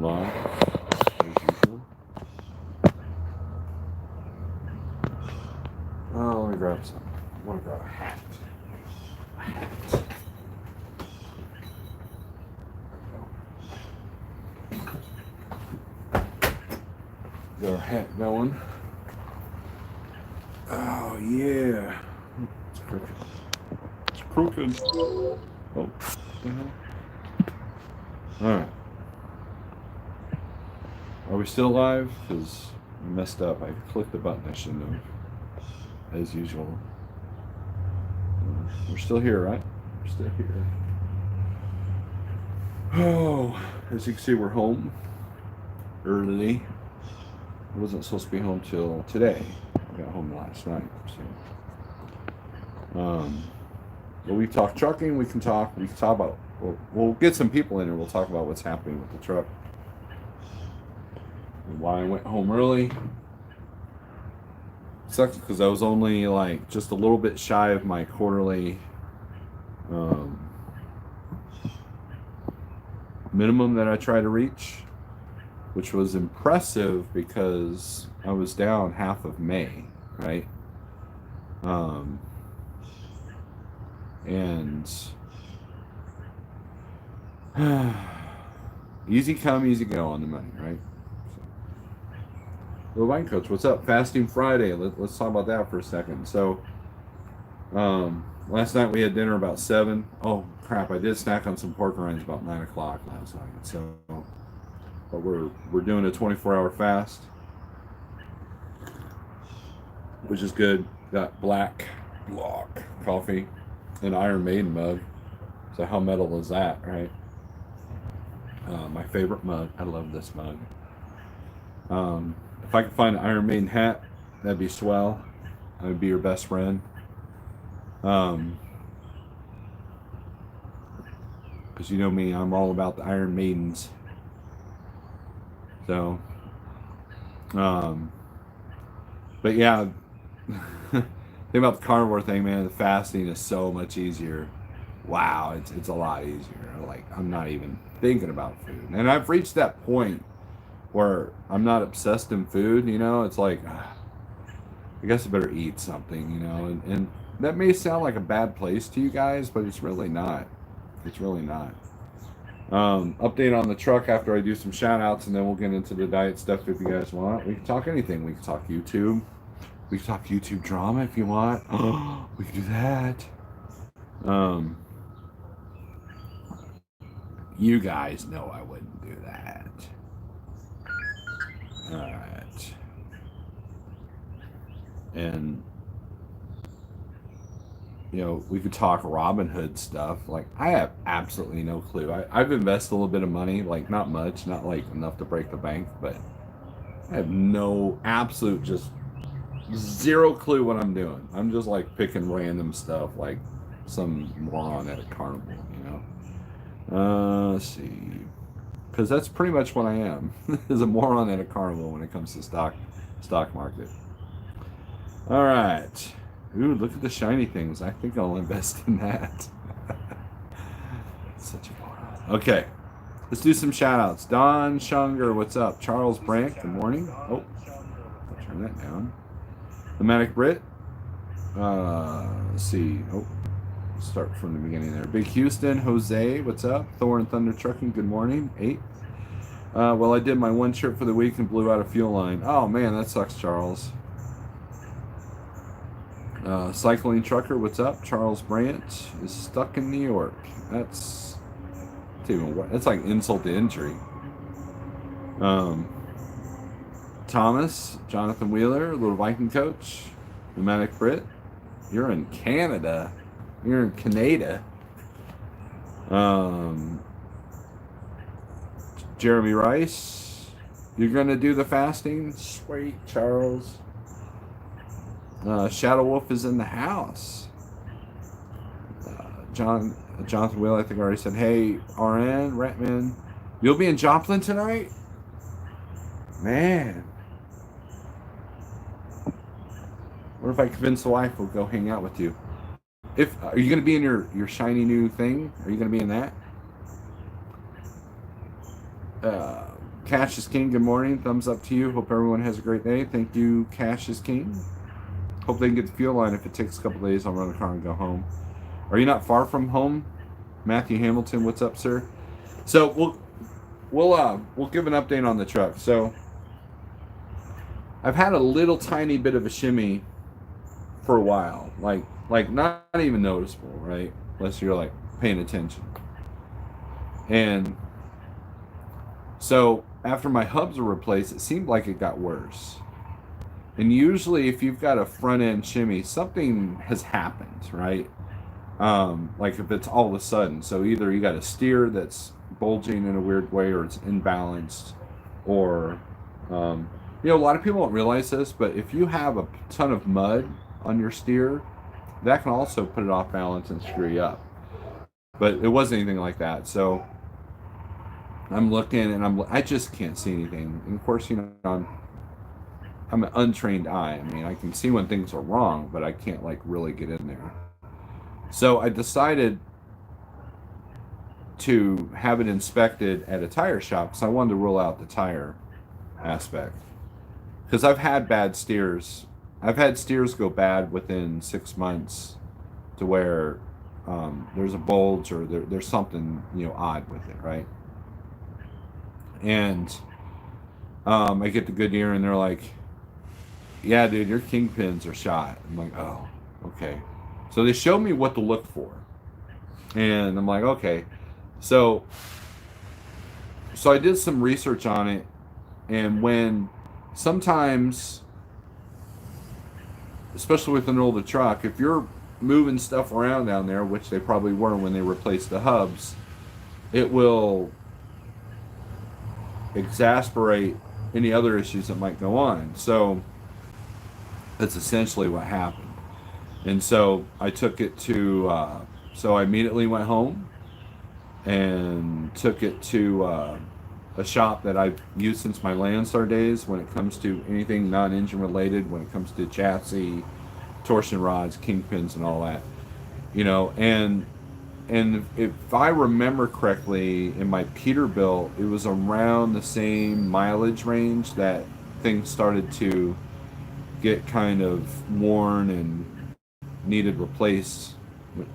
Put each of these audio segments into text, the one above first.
mug, as usual. Oh, let me grab some. I want to grab a hat. A hat. Got our hat going. Oh, yeah. It's crooked. It's crooked. Oh, what the hell? Alright. Are we still live? Because I messed up. I clicked the button I shouldn't have. As usual. We're still here, right? We're still here. Oh, as you can see, we're home early. I wasn't supposed to be home till today. I got home last night. So, but we talk trucking. We can talk about. We'll get some people in here. We'll talk about what's happening with the truck and why I went home early. Sucks because I was only like just a little bit shy of my quarterly minimum that I try to reach, which was impressive because I was down half of May, right? And easy come, easy go on the money, right? Well, Wine Coach, what's up? Fasting Friday. Let's talk about that for a second. So, last night we had dinner about 7. Oh crap! I did snack on some pork rinds about 9 o'clock last night. So, but we're doing a 24-hour fast, which is good. Got black coffee, an Iron Maiden mug. So how metal is that, right? My favorite mug. I love this mug. If I could find an Iron Maiden hat, that'd be swell. I would be your best friend. Because you know me, I'm all about the Iron Maidens. So, but yeah, think about the carnivore thing, man. The fasting is so much easier. Wow, it's a lot easier. Like, I'm not even thinking about food, and I've reached that point where I'm not obsessed in food. You know, it's like, I guess I better eat something. You know, and that may sound like a bad place to you guys, but it's really not. It's really not. Update on the truck after I do some shout outs, and then we'll get into the diet stuff if you guys want. We can talk anything. We can talk YouTube. We can talk YouTube drama if you want. Oh, we can do that. You guys know I wouldn't do that. Alright. And you know, we could talk Robin Hood stuff. Like, I have absolutely no clue. I've invested a little bit of money, like not much, not like enough to break the bank, but I have no absolute, just zero clue what I'm doing. I'm just like picking random stuff like some moron at a carnival, you know? Let's see. Because that's pretty much what I am, is a moron at a carnival when it comes to stock market. All right. Ooh, look at the shiny things. I think I'll invest in that. Such a moron. Okay. Let's do some shout outs. Don Shunger, what's up? Charles Brandt, good morning. Oh, I'll turn that down. The Manic Brit. Let's see. Oh, start from the beginning there. Big Houston, Jose, what's up? Thor and Thunder Trucking, good morning. 8. Well, I did my one trip for the week and blew out a fuel line. Oh, man, that sucks, Charles. Cycling Trucker, what's up? Charles Brandt is stuck in New York. That's like insult to injury. Thomas, Jonathan Wheeler, Little Viking Coach, Pneumatic Brit. You're in Canada. You're in Canada. Jeremy Rice, you're gonna do the fasting? Sweet, Charles. Shadow Wolf is in the house. Jonathan Will, I think I already said, hey, RN, Ratman, you'll be in Joplin tonight? Man. What if I convince the wife we'll go hang out with you? Are you going to be in your shiny new thing? Are you going to be in that? Cash is King, good morning. Thumbs up to you. Hope everyone has a great day. Thank you, Cash is King. Hope they can get the fuel line. If it takes a couple days, I'll run the car and go home. Are you not far from home? Matthew Hamilton, what's up, sir? So we'll give an update on the truck. So I've had a little tiny bit of a shimmy for a while, like not even noticeable, right? Unless you're like paying attention. And so after my hubs were replaced, it seemed like it got worse. And usually, if you've got a front end shimmy, something has happened, right? Like if it's all of a sudden. So either you got a steer that's bulging in a weird way, or it's imbalanced, or a lot of people don't realize this, but if you have a ton of mud on your steer, that can also put it off balance and screw you up. But it wasn't anything like that. So I'm looking and I just can't see anything. And of course, I'm an untrained eye. I mean, I can see when things are wrong, but I can't like really get in there. So I decided to have it inspected at a tire shop because I wanted to rule out the tire aspect. Because I've had bad steers. I've had steers go bad within 6 months to where there's a bulge or there's something odd with it, right? And I get the Goodyear and they're like, yeah, dude, your kingpins are shot. I'm like, oh, okay. So they showed me what to look for. And I'm like, okay. So I did some research on it. And when sometimes, especially with an older truck, if you're moving stuff around down there, which they probably were when they replaced the hubs, it will exasperate any other issues that might go on. So that's essentially what happened. And so I took it to, so I immediately went home and took it to a shop that I've used since my Landstar days when it comes to anything non-engine related, when it comes to chassis, torsion rods, kingpins, and all that. And if I remember correctly, in my Peterbilt, it was around the same mileage range that things started to get kind of worn and needed replaced,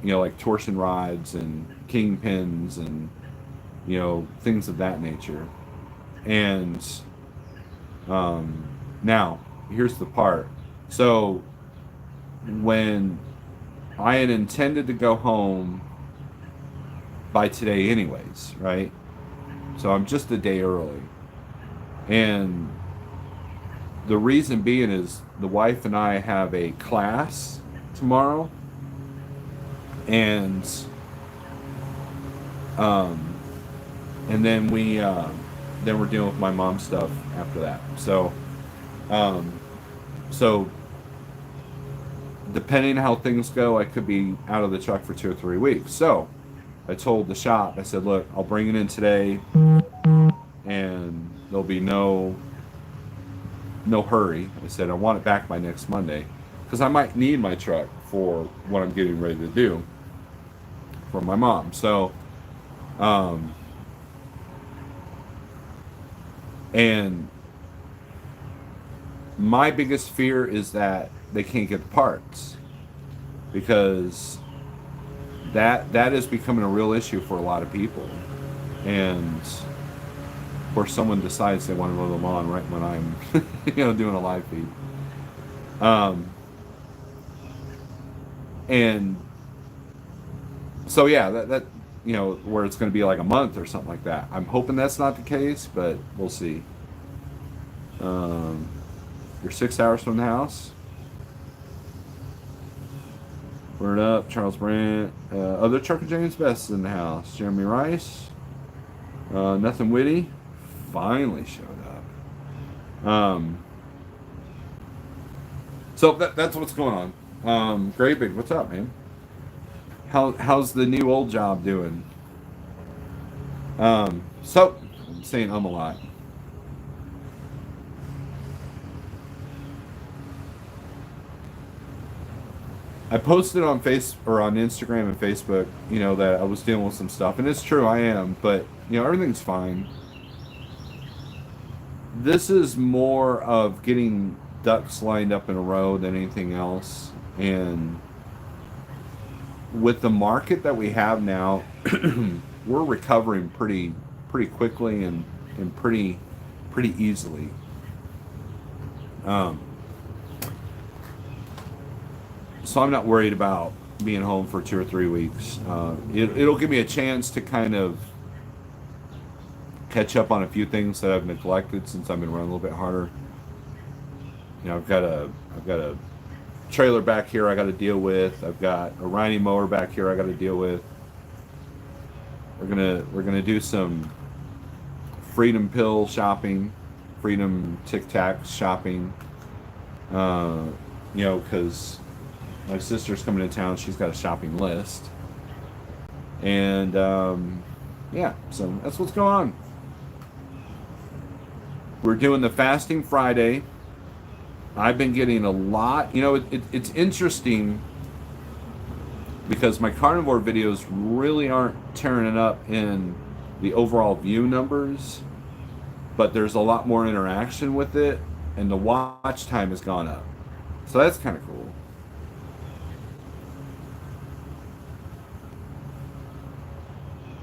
like torsion rods and kingpins and things of that nature. And now here's the part. So when I had intended to go home by today anyways, right? So I'm just a day early. And the reason being is the wife and I have a class tomorrow. And then we're dealing with my mom's stuff after that. So depending on how things go, I could be out of the truck for 2 or 3 weeks. So I told the shop, I said, look, I'll bring it in today and there'll be no hurry. I said, I want it back by next Monday because I might need my truck for what I'm getting ready to do for my mom. So, and my biggest fear is that they can't get the parts, because that is becoming a real issue for a lot of people. And of course, someone decides they want to mow the lawn right when I'm doing a live feed. And so yeah, that where it's going to be like a month or something like that. I'm hoping that's not the case, but we'll see. You're 6 hours from the house. Word up, Charles Brandt. Other Trucker James Best is in the house. Jeremy Rice. Nothing Witty finally showed up. So that's what's going on. Great Big, what's up, man? How's the new old job doing? So I'm saying a lot. I posted on on Instagram and Facebook, that I was dealing with some stuff, and it's true, I am, but everything's fine. This is more of getting ducks lined up in a row than anything else. And with the market that we have now, we're recovering pretty quickly and pretty easily. So I'm not worried about being home for 2 or 3 weeks. It'll give me a chance to kind of catch up on a few things that I've neglected since I've been running a little bit harder. You know, I've got a trailer back here I got to deal with. I've got a riding mower back here I got to deal with. We're gonna do some Freedom Pill shopping, Freedom Tic Tac shopping. You know, because my sister's coming to town. She's got a shopping list, and yeah, so that's what's going on. We're doing the Fasting Friday. I've been getting a lot. You know, it's interesting because my carnivore videos really aren't tearing it up in the overall view numbers, but there's a lot more interaction with it, and the watch time has gone up. So that's kind of cool.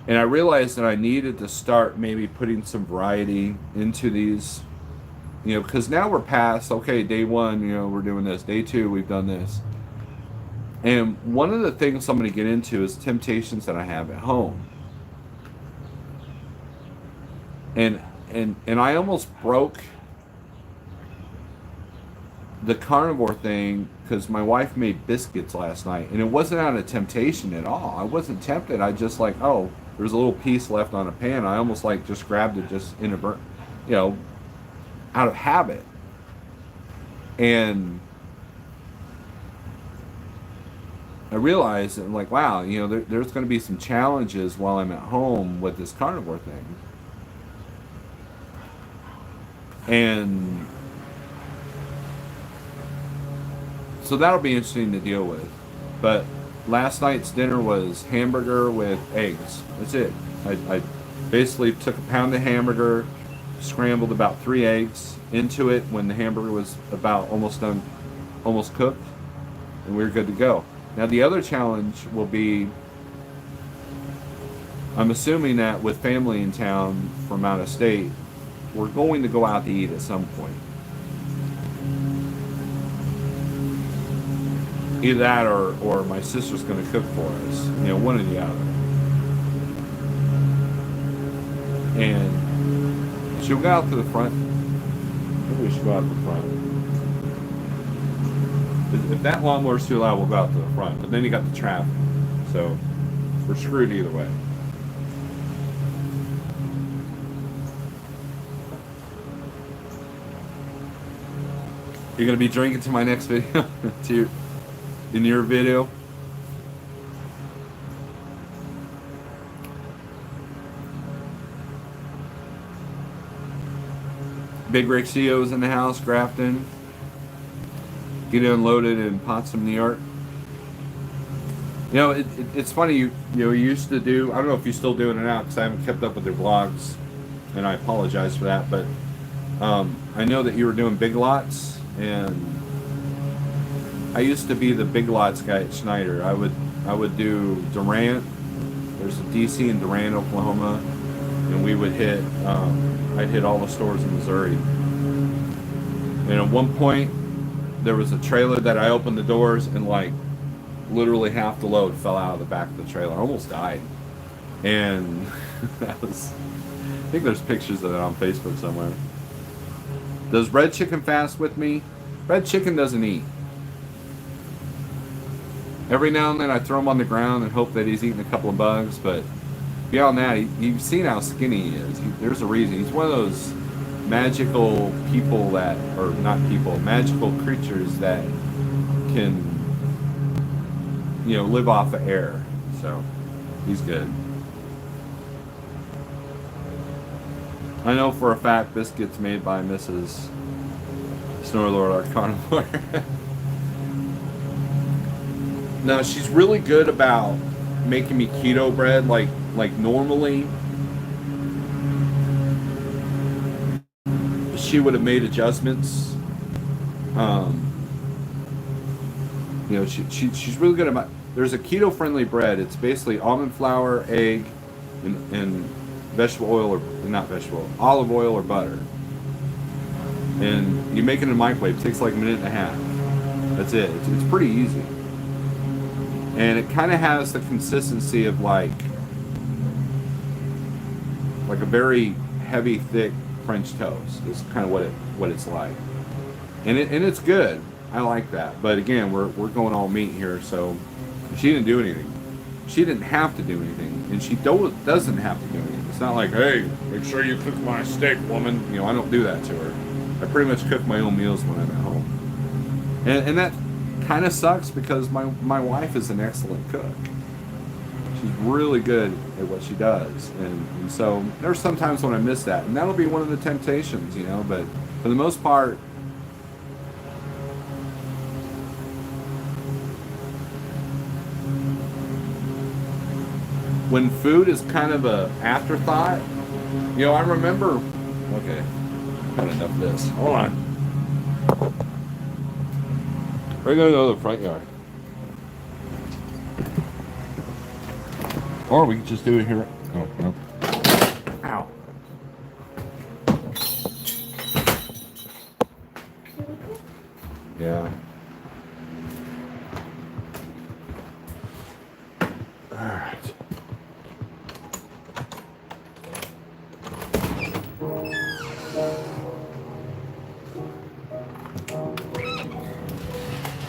And I realized that I needed to start maybe putting some variety into these, you know, because now we're past, okay, day one, you know, we're doing this. Day two, we've done this. And one of the things I'm going to get into is temptations that I have at home. And I almost broke the carnivore thing because my wife made biscuits last night, and it wasn't out of temptation at all. I wasn't tempted. I just like, oh, there's a little piece left on a pan. I almost like just grabbed it just in a burn, you know, out of habit. And I realized, I'm like, wow, you know, there's going to be some challenges while I'm at home with this carnivore thing. And so that'll be interesting to deal with. But last night's dinner was hamburger with eggs. That's it. I basically took a pound of hamburger, scrambled about 3 eggs into it when the hamburger was about almost done, almost cooked, and we were good to go. Now the other challenge will be, I'm assuming that with family in town from out of state, we're going to go out to eat at some point. Either that or my sister's going to cook for us, you know, one or the other. And should we go out to the front? Maybe we should go out to the front. If that lawnmower's too loud, we'll go out to the front. But then you got the traffic, so we're screwed either way. You're gonna be drinking to my next video, in your video. Big Rick CEO's in the house, Grafton. Get unloaded in Potsdam, New York. You know, it's funny. You used to do. I don't know if you're still doing it now because I haven't kept up with their vlogs, and I apologize for that. But I know that you were doing Big Lots, and I used to be the Big Lots guy at Schneider. I would do Durant. There's a DC in Durant, Oklahoma, and we would hit. I'd hit all the stores in Missouri. And at one point, there was a trailer that I opened the doors and like literally half the load fell out of the back of the trailer. I almost died. And that was, I think there's pictures of it on Facebook somewhere. Does Red Chicken fast with me? Red Chicken doesn't eat. Every now and then I throw him on the ground and hope that he's eating a couple of bugs, but beyond that, you've seen how skinny he is. There's a reason. He's one of those magical people that, or not people, magical creatures that can, you know, live off of air. So he's good. I know for a fact this gets made by Mrs. Snorelord, our carnivore. Now she's really good about making me keto bread like normally. she would have made adjustments. You know, she's really good at there's a keto-friendly bread. It's basically almond flour, egg, and vegetable oil, or not vegetable, olive oil or butter. And you make it in a microwave. It takes like a minute and a half. That's it. It's pretty easy. And it kind of has the consistency of like a very heavy, thick French toast. Is kind of what it's like. And it's good. I like that. But again, we're going all meat here, so she didn't do anything. She didn't have to do anything, and she doesn't have to do anything. It's not like, hey, make sure you cook my steak, woman. You know, I don't do that to her. I pretty much cook my own meals when I'm at home. And that kind of sucks because my wife is an excellent cook. She's really good at what she does. And so there's sometimes when I miss that. And that'll be one of the temptations, you know, but for the most part, when food is kind of a afterthought, you know, I remember, okay, got enough of this. Hold on. We're gonna go to the front yard. Or we could just do it here. Oh, no. Ow. Yeah. All right.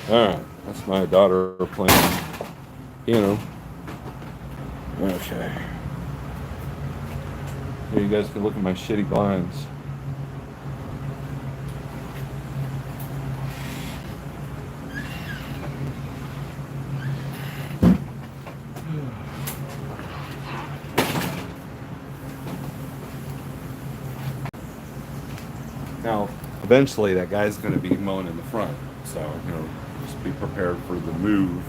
Alright, that's my daughter playing piano. Okay. Here you guys can look at my shitty blinds. Now, eventually that guy's going to be mowing in the front, so, you know, just be prepared for the move.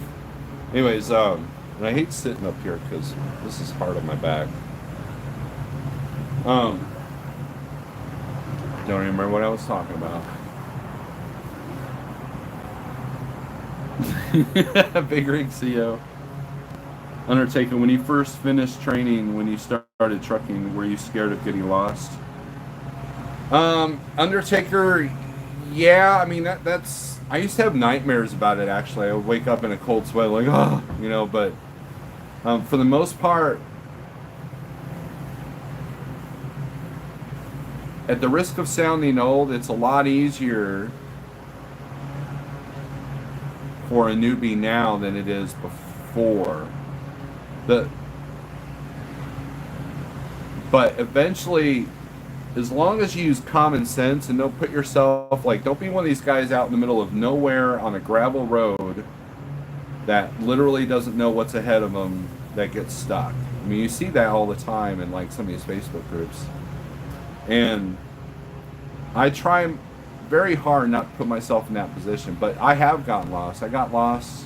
Anyways, and I hate sitting up here because this is hard on my back. Don't even remember what I was talking about. Big Rig CO. Undertaker, when you first finished training, when you started trucking, were you scared of getting lost? Undertaker, yeah, I mean, that's, I used to have nightmares about it, actually. I would wake up in a cold sweat, like, oh, you know, but for the most part, at the risk of sounding old, it's a lot easier for a newbie now than it is before. But eventually, as long as you use common sense and don't put yourself, like, don't be one of these guys out in the middle of nowhere on a gravel road that literally doesn't know what's ahead of them, that gets stuck. I mean, you see that all the time in, like, some of these Facebook groups. And I try very hard not to put myself in that position, but I have gotten lost. I got lost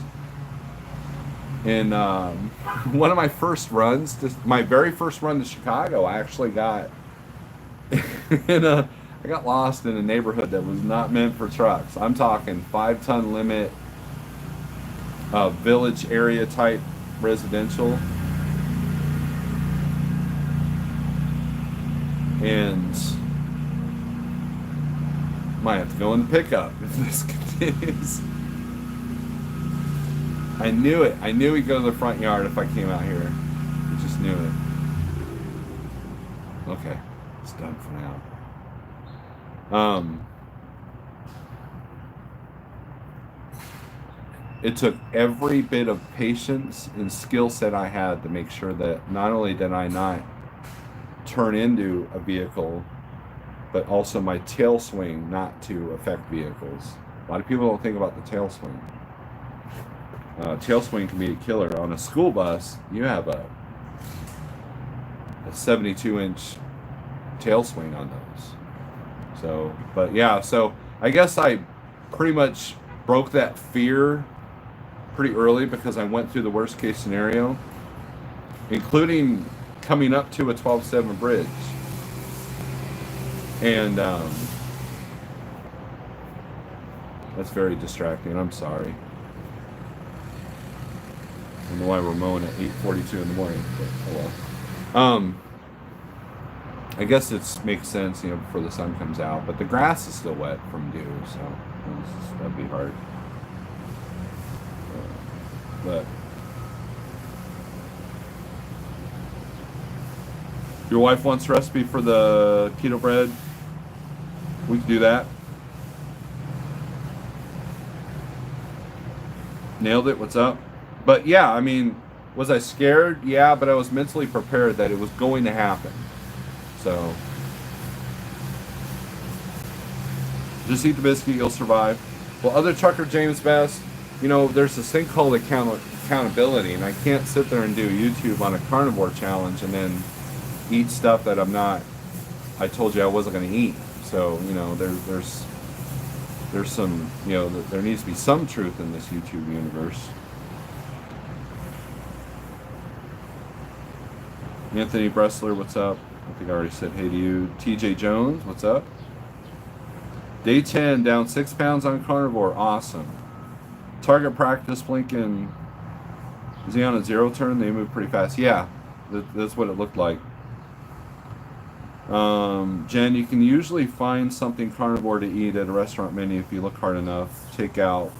in one of my first runs, my very first run to Chicago. I actually got I got lost in a neighborhood that was not meant for trucks. I'm talking 5-ton limit, village area type residential. And might have to go in the pickup if this continues. I knew it. I knew he'd go to the front yard if I came out here. I just knew it. Okay. It's done for now. It took every bit of patience and skill set I had to make sure that not only did I not turn into a vehicle, but also my tail swing not to affect vehicles. A lot of people don't think about the tail swing. Tail swing can be a killer. On a school bus, you have a 72-inch tail swing on those. So, but yeah, so I guess I pretty much broke that fear pretty early because I went through the worst case scenario, including coming up to a 12.7 bridge. And That's very distracting. I'm sorry. I don't know why we're mowing at 8:42 in the morning, but oh well. I guess it makes sense, before the sun comes out. But the grass is still wet from dew, so that'd be hard. But your wife wants a recipe for the keto bread. We can do that. Nailed it. What's up? But yeah, I mean, was I scared? Yeah, but I was mentally prepared that it was going to happen. So just eat the biscuit, you'll survive. Well, other trucker James Best, there's this thing called accountability, and I can't sit there and do YouTube on a carnivore challenge and then eat stuff that I told you I wasn't going to eat. So, there's some, there needs to be some truth in this YouTube universe. Anthony Bressler, what's up? I think I already said hey to you. TJ Jones, what's up? Day 10, down 6 pounds on carnivore. Awesome. Target practice, Blinken. Is he on a zero turn? They move pretty fast. Yeah, that's what it looked like. Jen, you can usually find something carnivore to eat at a restaurant menu if you look hard enough. Take out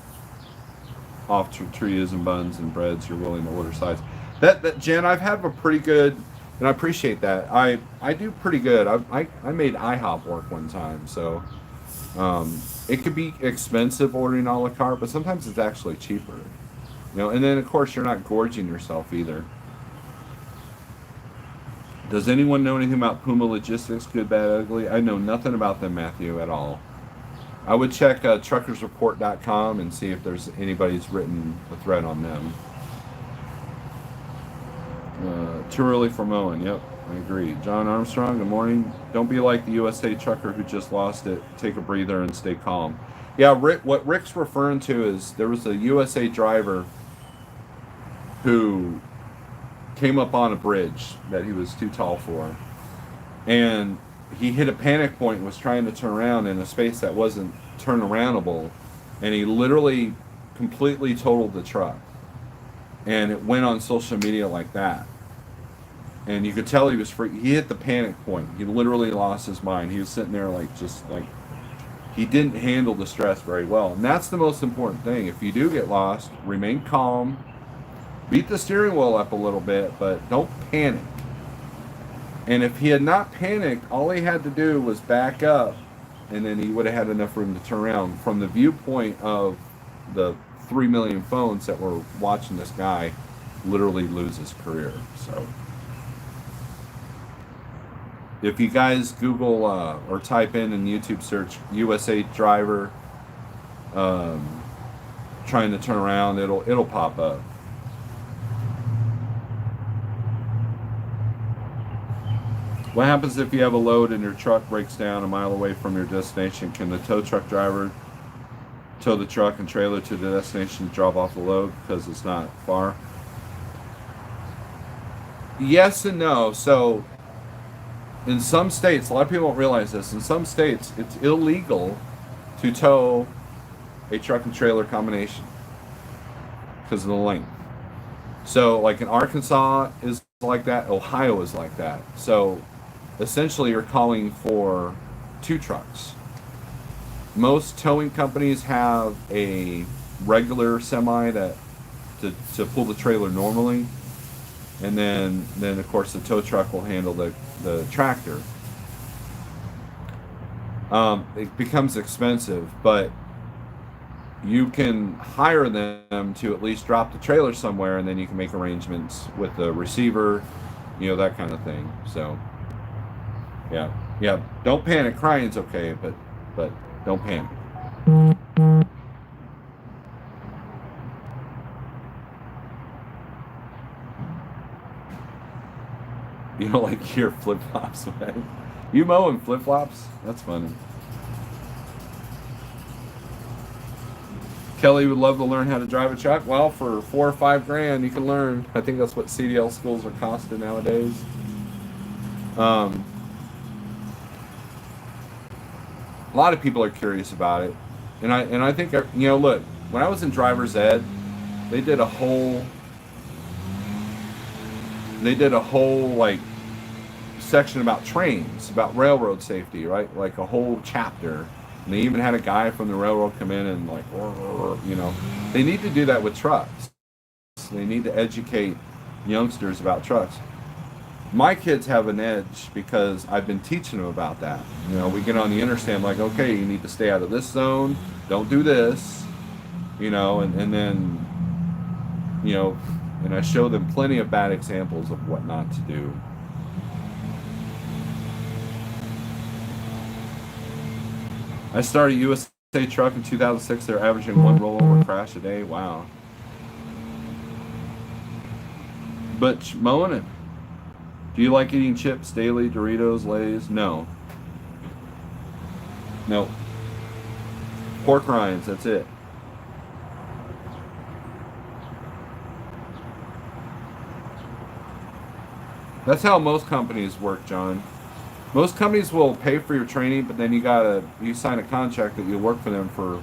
off tortillas and buns and breads you're willing to order sides. That Jen, I've had a pretty good, and I appreciate that. I do pretty good. I made IHOP work one time, so it could be expensive ordering a la carte, but sometimes it's actually cheaper. And then of course you're not gorging yourself either. Does anyone know anything about Puma Logistics, good, bad, ugly? I know nothing about them, Matthew, at all. I would check truckersreport.com and see if there's anybody's written a thread on them. Too early for mowing. Yep, I agree. John Armstrong, good morning. Don't be like the USA trucker who just lost it. Take a breather and stay calm. Yeah, what Rick's referring to is there was a USA driver who came up on a bridge that he was too tall for, and he hit a panic point and was trying to turn around in a space that wasn't turn aroundable, and he literally completely totaled the truck, and it went on social media like that, and you could tell he was he hit the panic point. He literally lost his mind. He was sitting there just he didn't handle the stress very well, and that's the most important thing. If you do get lost, remain calm. Beat the steering wheel up a little bit, but don't panic. And if he had not panicked, all he had to do was back up, and then he would have had enough room to turn around. From the viewpoint of the 3 million phones that were watching this guy literally lose his career. So if you guys Google or type in YouTube search USA driver trying to turn around, it'll pop up. What happens if you have a load and your truck breaks down a mile away from your destination? Can the tow truck driver tow the truck and trailer to the destination to drop off the load because it's not far? Yes and no. So in some states, a lot of people don't realize this, in some states it's illegal to tow a truck and trailer combination because of the length. So like in Arkansas is like that, Ohio is like that. So essentially you're calling for 2 trucks. Most towing companies have a regular semi to pull the trailer normally, and then of course the tow truck will handle the tractor. It becomes expensive, but you can hire them to at least drop the trailer somewhere, and then you can make arrangements with the receiver, that kind of thing. So yeah, don't panic. Crying's okay, but don't panic. You don't like your flip-flops, man. You mow in flip-flops? That's funny. Kelly would love to learn how to drive a truck. Well, for $4 or $5 grand, you can learn. I think that's what CDL schools are costing nowadays. A lot of people are curious about it. And I think, look, when I was in driver's ed, they did a whole like section about trains, about railroad safety, right? Like a whole chapter. And they even had a guy from the railroad come in and like, they need to do that with trucks. They need to educate youngsters about trucks. My kids have an edge because I've been teaching them about that. We get on the interstate, I'm like, okay, you need to stay out of this zone, don't do this, and then, and I show them plenty of bad examples of what not to do. I started USA Truck in 2006. They're averaging one rollover crash a day. Wow. But mowing it. Do you like eating chips daily, Doritos, Lay's? No. No. Pork rinds, that's it. That's how most companies work, John. Most companies will pay for your training, but then you sign a contract that you work for them for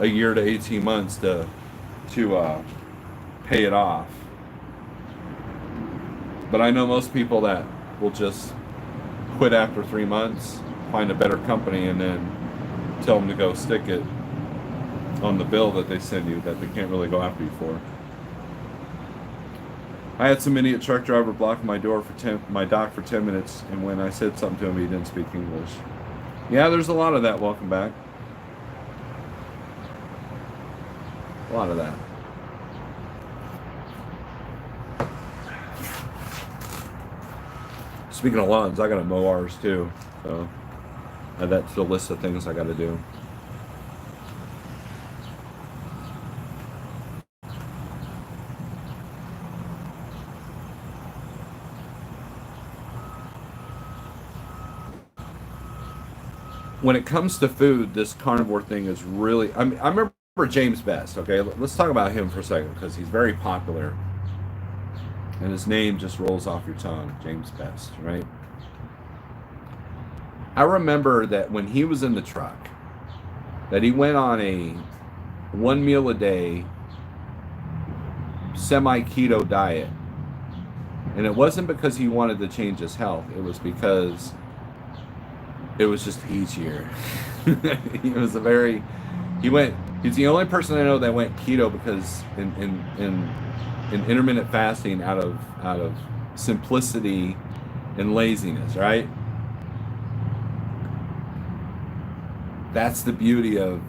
a year to 18 months to pay it off. But I know most people that will just quit after 3 months, find a better company, and then tell them to go stick it on the bill that they send you that they can't really go after you for. I had some idiot truck driver blocking my dock for 10 minutes, and when I said something to him, he didn't speak English. Yeah, there's a lot of that. Welcome back. A lot of that. Speaking of lawns, I gotta mow ours too, so add that to the list of things I gotta do. When it comes to food, this carnivore thing is really. I remember James Best. Okay, let's talk about him for a second because he's very popular, and his name just rolls off your tongue, James Best, right? I remember that when he was in the truck, that he went on a 1 meal a day semi-keto diet, and it wasn't because he wanted to change his health. It was because it was just easier. He's the only person I know that went keto because in intermittent fasting out of simplicity and laziness, right? That's the beauty of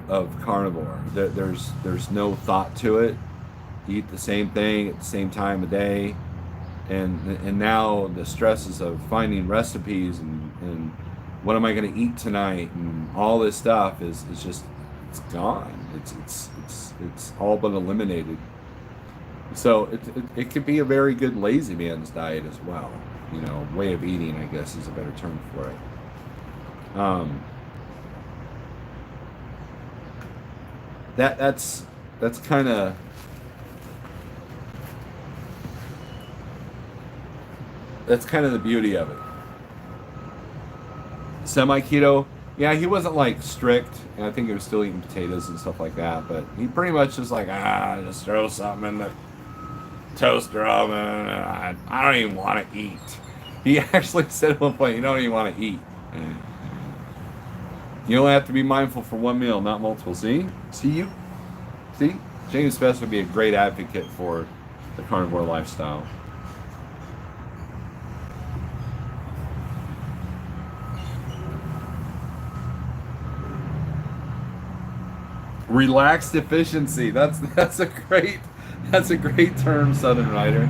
carnivore. There's no thought to it. You eat the same thing at the same time of day, and now the stresses of finding recipes and what am I going to eat tonight and all this stuff is just it's gone. It's all but eliminated. So it could be a very good lazy man's diet as well. Way of eating, I guess, is a better term for it. That's kind of the beauty of it. Semi-keto, yeah, he wasn't like strict, and I think he was still eating potatoes and stuff like that, but he pretty much just like, just throw something in the toaster oven, and I don't even want to eat. He actually said at one point, you don't even want to eat. You only have to be mindful for one meal, not multiple. See? James Best would be a great advocate for the carnivore lifestyle. Relaxed efficiency. That's a great term, Southern Rider.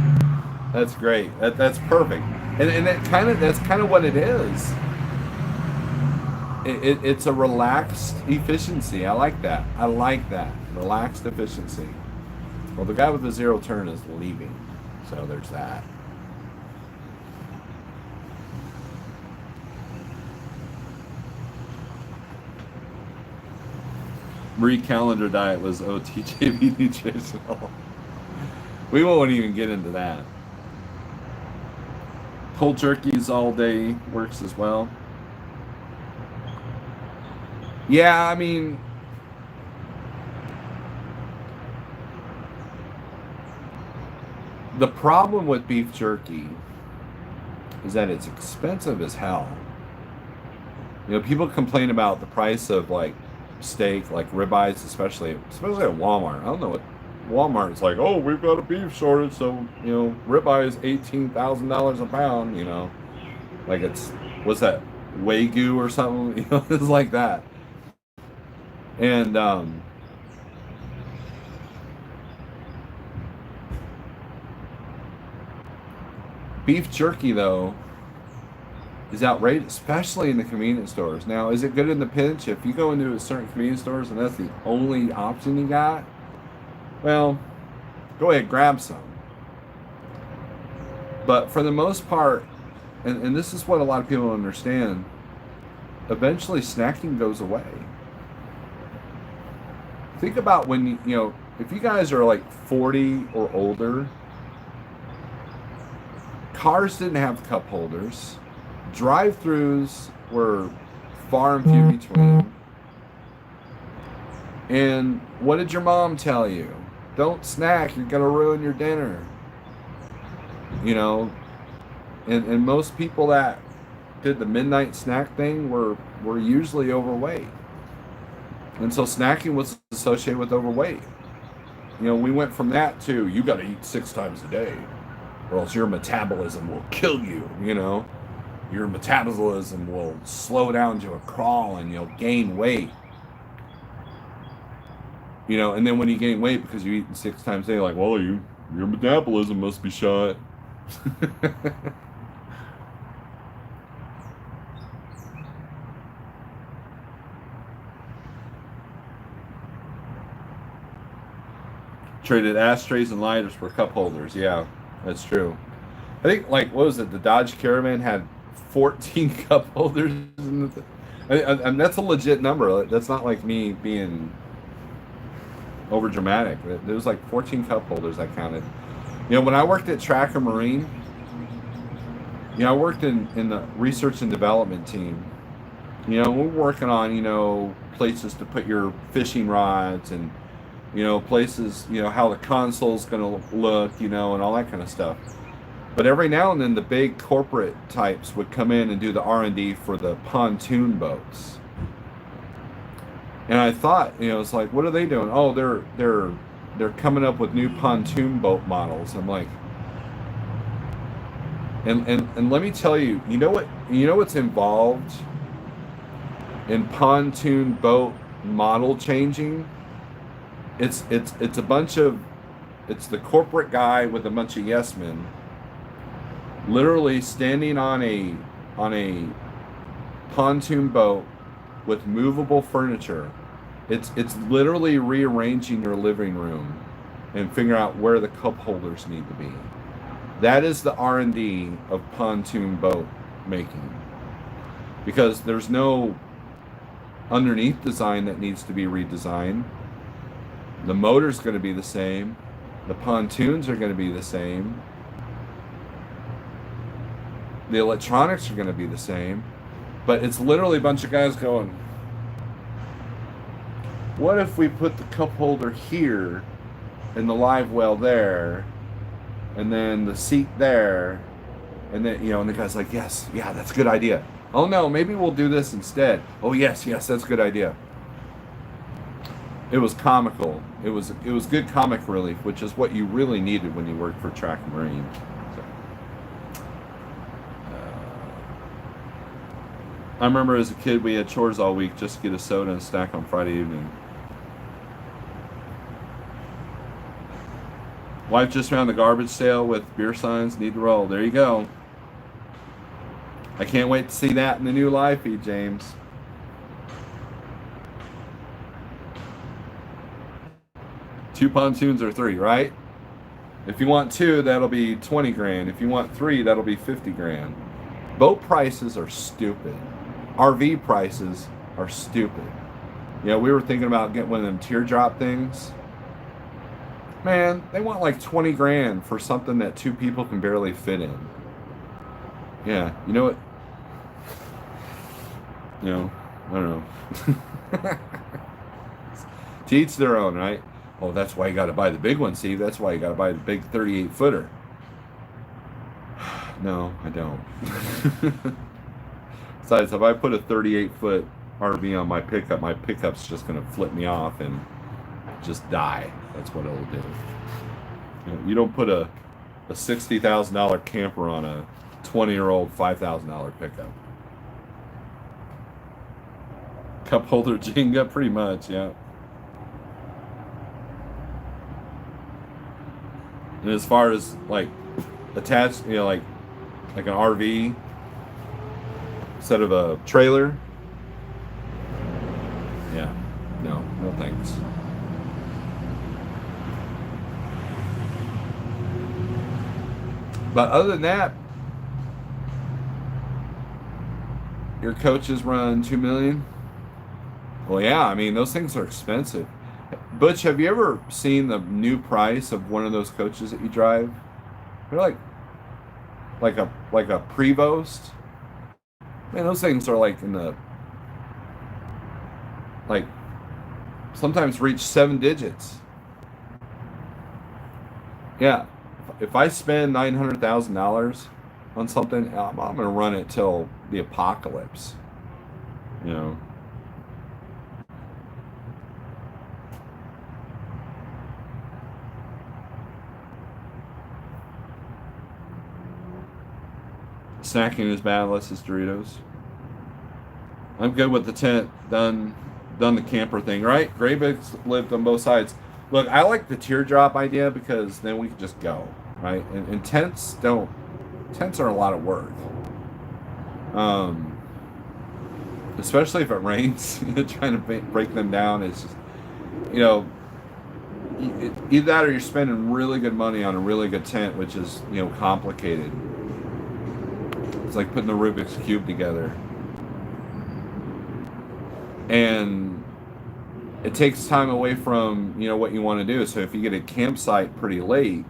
That's great. That's perfect. And that's kind of what it is. It's a relaxed efficiency. I like that. Relaxed efficiency. Well, the guy with the zero turn is leaving, so there's that. Calendar diet was OTJB nutritional. We won't even get into that. Cold turkeys all day works as well. Yeah, I mean, The problem with beef jerky is that it's expensive as hell. You know, people complain about the price of like steak, like ribeyes, especially at Walmart. I don't know what Walmart's like. Oh, we've got a beef shortage, so you know, ribeye is $18,000 a pound. You know, like it's what's that, Wagyu or something? You know, it's like that. And beef jerky though is outrageous, especially in the convenience stores. Now, is it good in the pinch? If you go into a certain convenience stores and that's the only option you got, well, go ahead, grab some. But for the most part, and this is what a lot of people don't understand, eventually snacking goes away. Think about when you know, if you guys are like 40 or older, cars didn't have cup holders. Drive-throughs were far and few between. And what did your mom tell you? Don't snack, you're gonna ruin your dinner. You know, and most people that did the midnight snack thing were usually overweight. And so snacking was associated with overweight. You know, we went from that to you got to eat 6 times a day, or else your metabolism will kill you. You know, your metabolism will slow down to a crawl and you'll gain weight. You know, and then when you gain weight because you eat 6 times a day, like, well, your metabolism must be shot. Traded ashtrays and lighters for cup holders. Yeah, that's true. I think, like, what was it? The Dodge Caravan had 14 cup holders. And that's a legit number. That's not like me being over dramatic. There was like 14 cup holders I counted. You know, when I worked at Tracker Marine, you know, I worked in the research and development team. You know, we're working on, you know, places to put your fishing rods and, you know, places, you know, how the console's going to look, you know, and all that kind of stuff. But every now and then the big corporate types would come in and do the R&D for the pontoon boats. And I thought, you know, it's like, what are they doing? Oh, they're coming up with new pontoon boat models. I'm like, and let me tell you, you know what's involved in pontoon boat model changing? It's a bunch of, it's the corporate guy with a bunch of yes men literally standing on a pontoon boat with movable furniture. It's literally rearranging your living room and figuring out where the cup holders need to be. That is the R&D of pontoon boat making, because there's no underneath design that needs to be redesigned. The motor's going to be the same. The pontoons are going to be the same. The electronics are going to be the same. But it's literally a bunch of guys going, what if we put the cup holder here and the live well there and then the seat there, and then, you know, and the guy's like, yes, yeah, that's a good idea. Oh no, maybe we'll do this instead. Oh yes, that's a good idea. It was comical. It was good comic relief, which is what you really needed when you worked for Track Marine. So, I remember as a kid we had chores all week just to get a soda and snack on Friday evening. Wife just found the garbage sale with beer signs, need to roll. There you go. I can't wait to see that in the new live feed, James. Two pontoons or three, right? If you want two, that'll be 20 grand. If you want three, that'll be 50 grand. Boat prices are stupid. RV prices are stupid. You know, we were thinking about getting one of them teardrop things. Man, they want like 20 grand for something that two people can barely fit in. Yeah, you know what? You know, I don't know. To each their own, right? Oh, that's why you got to buy the big one, Steve. That's why you got to buy the big 38-footer. No, I don't. Besides, if I put a 38-foot RV on my pickup's just going to flip me off and just die. That's what it'll do. You don't put a $60,000 camper on a 20-year-old $5,000 pickup. Cup holder Jenga, pretty much, yeah. And as far as like attached, like an RV instead of a trailer, yeah, no thanks. But other than that, your coaches run $2 million. Well, yeah, I mean those things are expensive. Butch, have you ever seen the new price of one of those coaches that you drive? They're like a Prevost. Man, those things are like in the like sometimes reach 7 digits. Yeah, if I spend $900,000 on something, I'm gonna run it till the apocalypse. You know. Snacking is bad unless it's Doritos. I'm good with the tent. Done the camper thing, right? Graybig's lived on both sides. Look, I like the teardrop idea because then we can just go, right? And tents are a lot of work. Especially if it rains, trying to break them down is just, either that or you're spending really good money on a really good tent, which is, complicated. It's like putting the Rubik's Cube together. And it takes time away from, what you want to do. So if you get a campsite pretty late,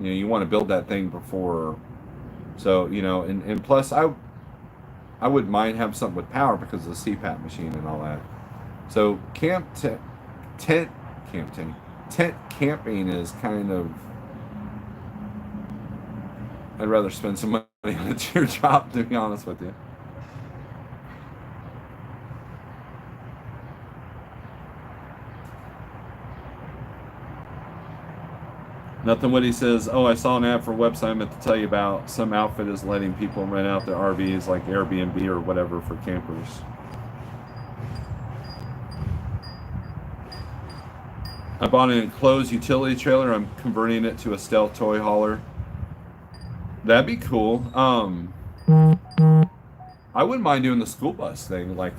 you want to build that thing before. So, and plus I wouldn't mind having something with power because of the CPAP machine and all that. So tent camping is kind of, I'd rather spend some money on a teardrop, to be honest with you. Nothing what he says, oh, I saw an ad for a website I meant to tell you about. Some outfit is letting people rent out their RVs like Airbnb or whatever for campers. I bought an enclosed utility trailer. I'm converting it to a stealth toy hauler. That'd be cool. I wouldn't mind doing the school bus thing, like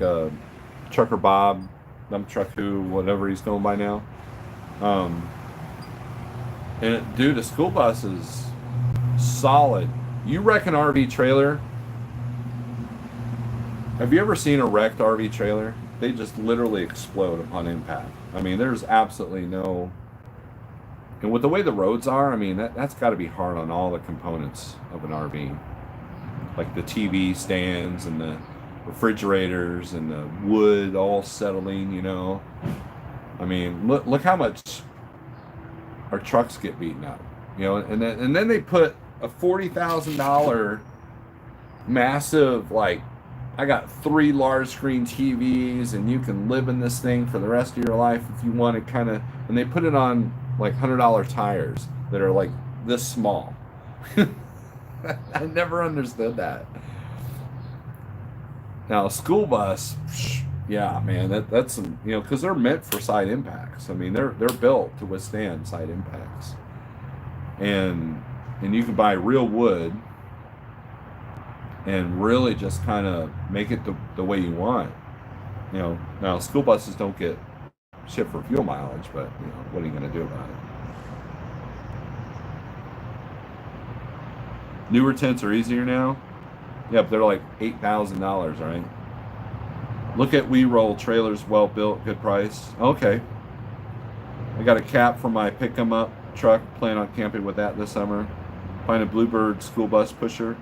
Trucker Bob, dump truck who, whatever he's going by now. And dude, a school bus is solid. You wreck an RV trailer. Have you ever seen a wrecked RV trailer? They just literally explode upon impact. I mean, there's absolutely no. And with the way the roads are, I mean, that's got to be hard on all the components of an RV. Like the TV stands and the refrigerators and the wood all settling, I mean, look how much our trucks get beaten up, and then they put a $40,000 massive, like, I got 3 large screen TVs and you can live in this thing for the rest of your life if you want it, kind of, and they put it on like $100 tires that are like this small. I never understood that. Now a school bus, yeah, man, that's some, because they're meant for side impacts. I mean, they're built to withstand side impacts, and you can buy real wood and really just kind of make it the way you want. Now school buses don't get shit for fuel mileage, but what are you going to do about it? Newer tents are easier now. Yeah, but they're like $8,000, right? Look at We Roll trailers, well built, good price. Okay. I got a cap for my pick 'em up truck. Plan on camping with that this summer. Find a Bluebird school bus pusher.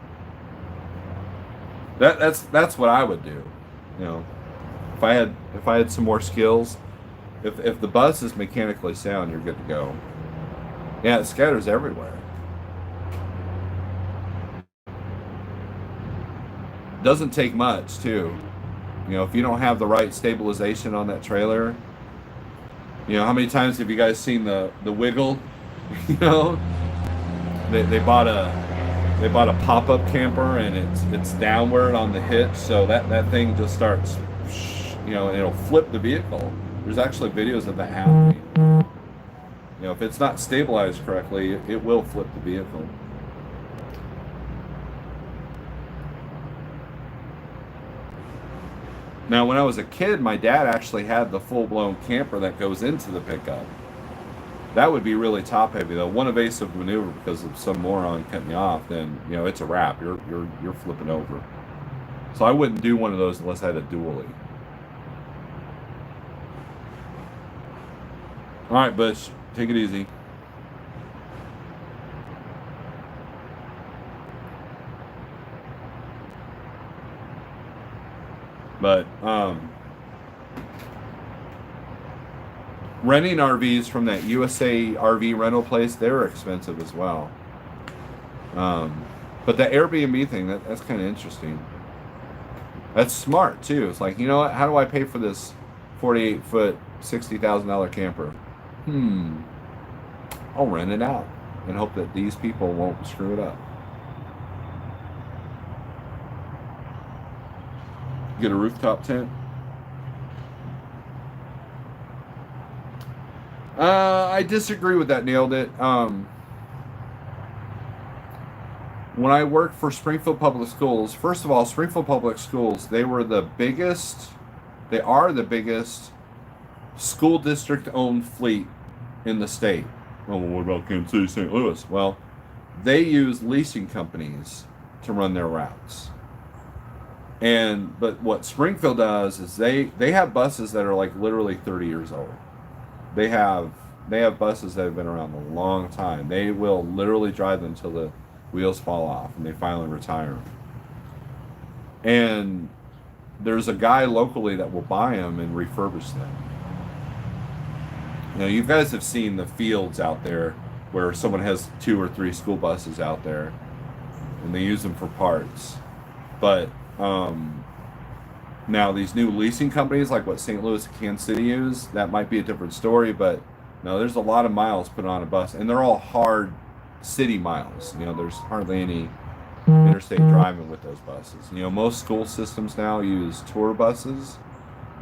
That's what I would do. If I had some more skills, if the bus is mechanically sound, you're good to go. Yeah, it scatters everywhere. Doesn't take much too. You know, if you don't have the right stabilization on that trailer, you know, how many times have you guys seen the wiggle? You know, they bought a pop-up camper and it's downward on the hitch, so that thing just starts, you know, and it'll flip the vehicle. There's actually videos of that happening. You know, if it's not stabilized correctly, it will flip the vehicle. Now, when I was a kid, my dad actually had the full-blown camper that goes into the pickup. That would be really top-heavy, though. One evasive maneuver because of some moron cut me off, then, you know, it's a wrap. You're flipping over. So I wouldn't do one of those unless I had a dually. All right, Bush, take it easy. But renting RVs from that USA RV rental place, they're expensive as well. But the Airbnb thing, that's kind of interesting. That's smart too. It's like, you know what? How do I pay for this 48-foot, $60,000 camper? I'll rent it out and hope that these people won't screw it up. Get a rooftop tent. I disagree with that. Nailed it. When I worked for Springfield Public Schools, first of all, Springfield Public Schools, they are the biggest school district owned fleet in the state. Oh, well, what about Kansas City, St. Louis? Well, they use leasing companies to run their routes. But what Springfield does is they have buses that are like literally 30 years old. They have buses that have been around a long time. They will literally drive them until the wheels fall off and they finally retire them. And there's a guy locally that will buy them and refurbish them. You know, you guys have seen the fields out there where someone has 2 or 3 school buses out there and they use them for parts. But now these new leasing companies like what St. Louis and Kansas City use, that might be a different story, but no, there's a lot of miles put on a bus and they're all hard city miles. You know, there's hardly any interstate driving with those buses. You know, most school systems now use tour buses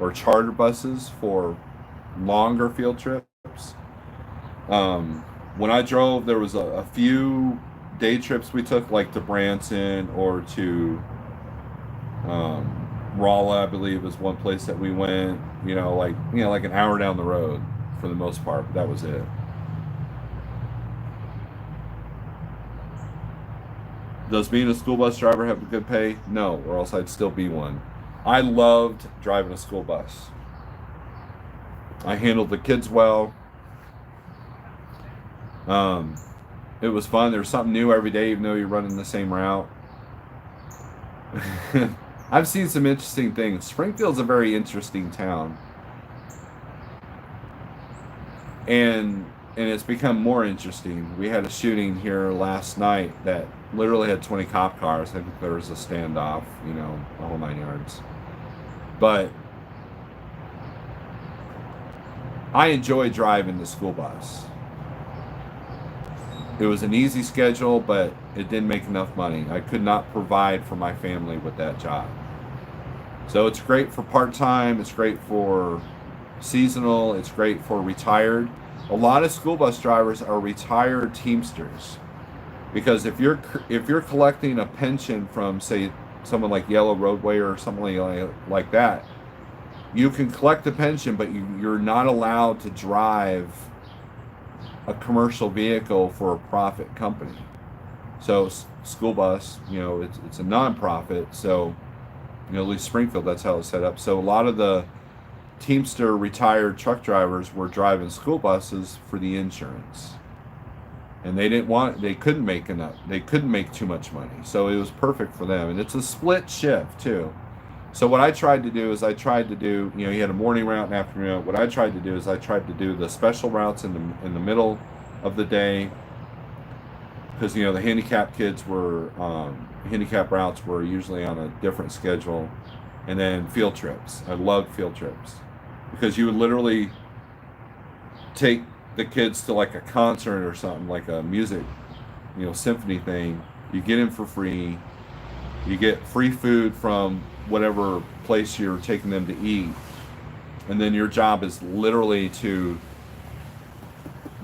or charter buses for longer field trips. When I drove, there was a few day trips we took, like to Branson or to Rolla, I believe, is one place that we went. You know, like an hour down the road for the most part. But that was it. Does being a school bus driver have a good pay? No, or else I'd still be one. I loved driving a school bus. I handled the kids well. It was fun. There was something new every day, even though you're running the same route. I've seen some interesting things. Springfield's a very interesting town. And it's become more interesting. We had a shooting here last night that literally had 20 cop cars. I think there was a standoff, you know, the whole 9 yards. But I enjoy driving the school bus. It was an easy schedule, but it didn't make enough money. I could not provide for my family with that job. So it's great for part-time, it's great for seasonal, it's great for retired. A lot of school bus drivers are retired Teamsters. Because if you're collecting a pension from, say, someone like Yellow Roadway or something like that, you can collect the pension, but you're not allowed to drive a commercial vehicle for a profit company. So school bus, you know, it's a non-profit. So, you know, at least Springfield, that's how it's set up. So a lot of the Teamster retired truck drivers were driving school buses for the insurance. And they couldn't make enough. They couldn't make too much money. So it was perfect for them. And it's a split shift too. So what I tried to do, you know, you had a morning route and afternoon route. What I tried to do is I tried to do the special routes in the middle of the day. Because, you know, the handicapped kids were handicap routes were usually on a different schedule. And then field trips. I loved field trips because you would literally take the kids to like a concert or something, like a music, symphony thing. You get in for free. You get free food from whatever place you're taking them to eat. And then your job is literally to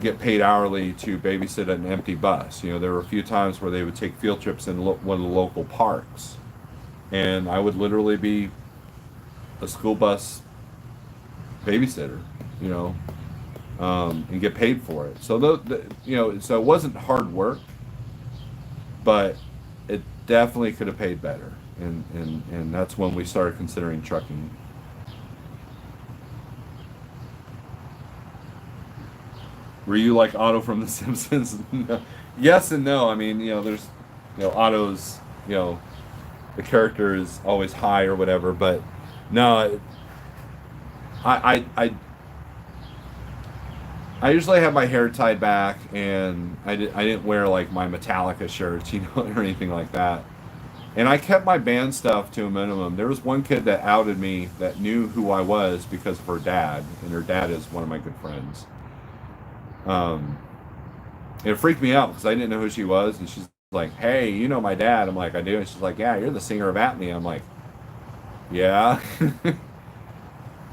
get paid hourly to babysit an empty bus. There were a few times where they would take field trips in one of the local parks. And I would literally be a school bus babysitter, and get paid for it. So so it wasn't hard work, but it definitely could have paid better. And that's when we started considering trucking. Were you like Otto from The Simpsons? No. Yes and no. I mean, there's, Otto's, the character is always high or whatever, but no, I usually have my hair tied back, and I didn't wear like my Metallica shirts, or anything like that. And I kept my band stuff to a minimum. There was one kid that outed me that knew who I was because of her dad, and her dad is one of my good friends. It freaked me out because I didn't know who she was, and she's like, "Hey, you know my dad?" I'm like, "I do." And she's like, "Yeah, you're the singer of Apnea." I'm like, "Yeah."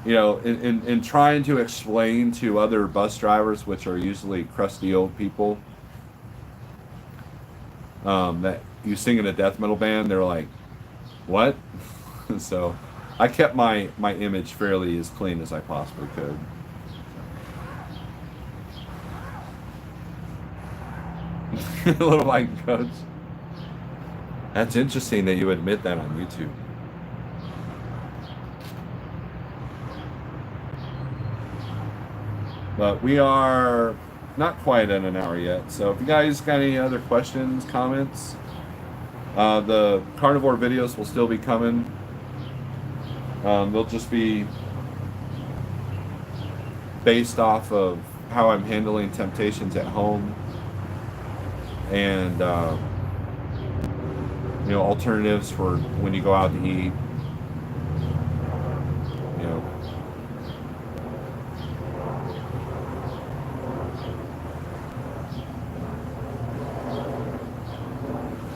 In trying to explain to other bus drivers, which are usually crusty old people, that you sing in a death metal band, they're like, "What?" So I kept my image fairly as clean as I possibly could. Little biking coach. That's interesting that you admit that on YouTube. But we are not quite at an hour yet. So if you guys got any other questions, comments, the carnivore videos will still be coming. They'll just be based off of how I'm handling temptations at home, and alternatives for when you go out to eat.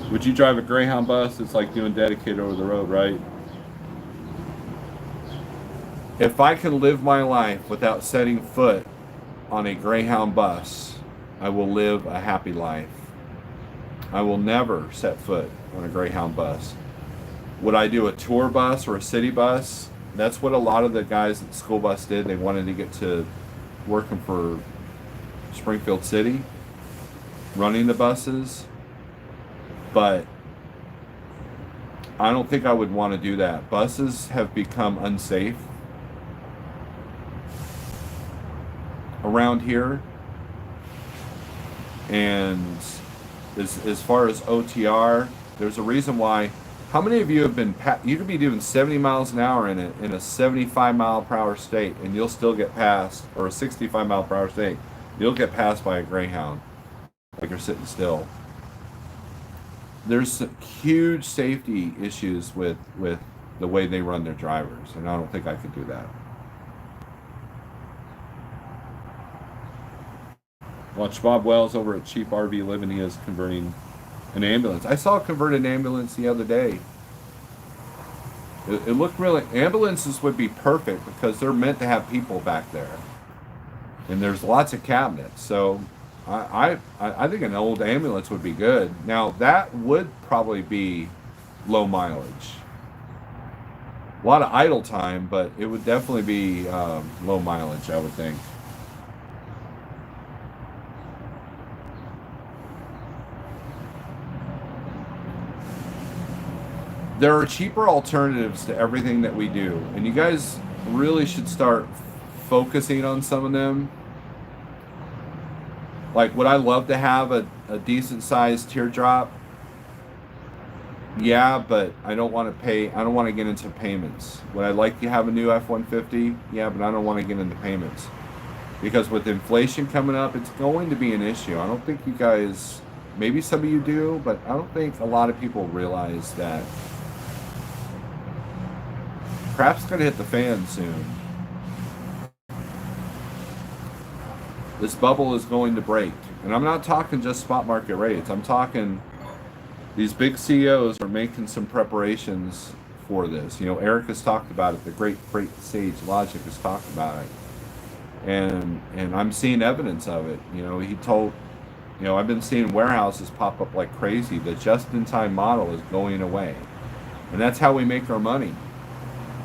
Would you drive a Greyhound bus? It's like doing dedicated over the road, right? If I can live my life without setting foot on a Greyhound bus, I will live a happy life. I will never set foot on a Greyhound bus. Would I do a tour bus or a city bus? That's what a lot of the guys at the school bus did. They wanted to get to working for Springfield City, running the buses. But I don't think I would want to do that. Buses have become unsafe around here. And as far as OTR, there's a reason why. How many of you have been, you could be doing 70 miles an hour in a 75 mile per hour state, and you'll still get passed, or a 65 mile per hour state, you'll get passed by a Greyhound, like you're sitting still. There's huge safety issues with the way they run their drivers, and I don't think I could do that. Watch Bob Wells over at Cheap RV Living. He is converting an ambulance. I saw a converted ambulance the other day. It looked really... Ambulances would be perfect because they're meant to have people back there. And there's lots of cabinets, so... I think an old ambulance would be good. Now, that would probably be low mileage. A lot of idle time, but it would definitely be low mileage, I would think. There are cheaper alternatives to everything that we do, and you guys really should start focusing on some of them. Like, would I love to have a decent sized teardrop? Yeah, but I don't want to pay. I don't want to get into payments. Would I like to have a new F-150? Yeah, but I don't want to get into payments. Because with inflation coming up, it's going to be an issue. I don't think you guys maybe some of you do, but I don't think a lot of people realize that crap's going to hit the fan soon. This bubble is going to break. And I'm not talking just spot market rates. I'm talking these big CEOs are making some preparations for this. You know, Eric has talked about it. The great sage Logic has talked about it. And I'm seeing evidence of it. You know, he told, you know, I've been seeing warehouses pop up like crazy. The just-in-time model is going away. And that's how we make our money.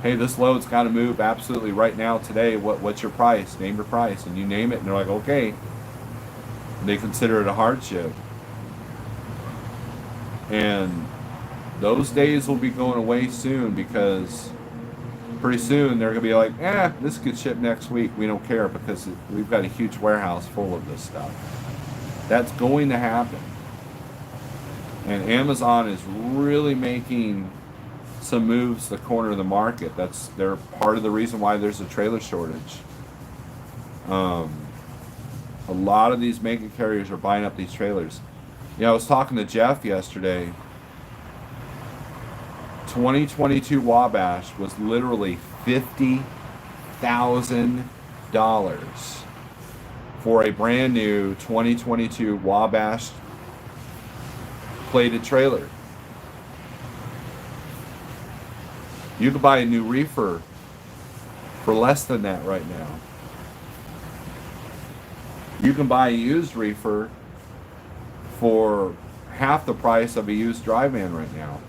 Hey, this load's got to move absolutely right now today. What's your price? Name your price. And you name it, and they're like, okay. And they consider it a hardship. And those days will be going away soon, because pretty soon they're going to be like, this could ship next week. We don't care, because we've got a huge warehouse full of this stuff. That's going to happen. And Amazon is really making some moves to corner the market. They're part of the reason why there's a trailer shortage. A lot of these mega carriers are buying up these trailers. You know, I was talking to Jeff yesterday. 2022 Wabash was literally $50,000 for a brand new 2022 Wabash plated trailer. You could buy a new reefer for less than that right now. You can buy a used reefer for half the price of a used dry van right now.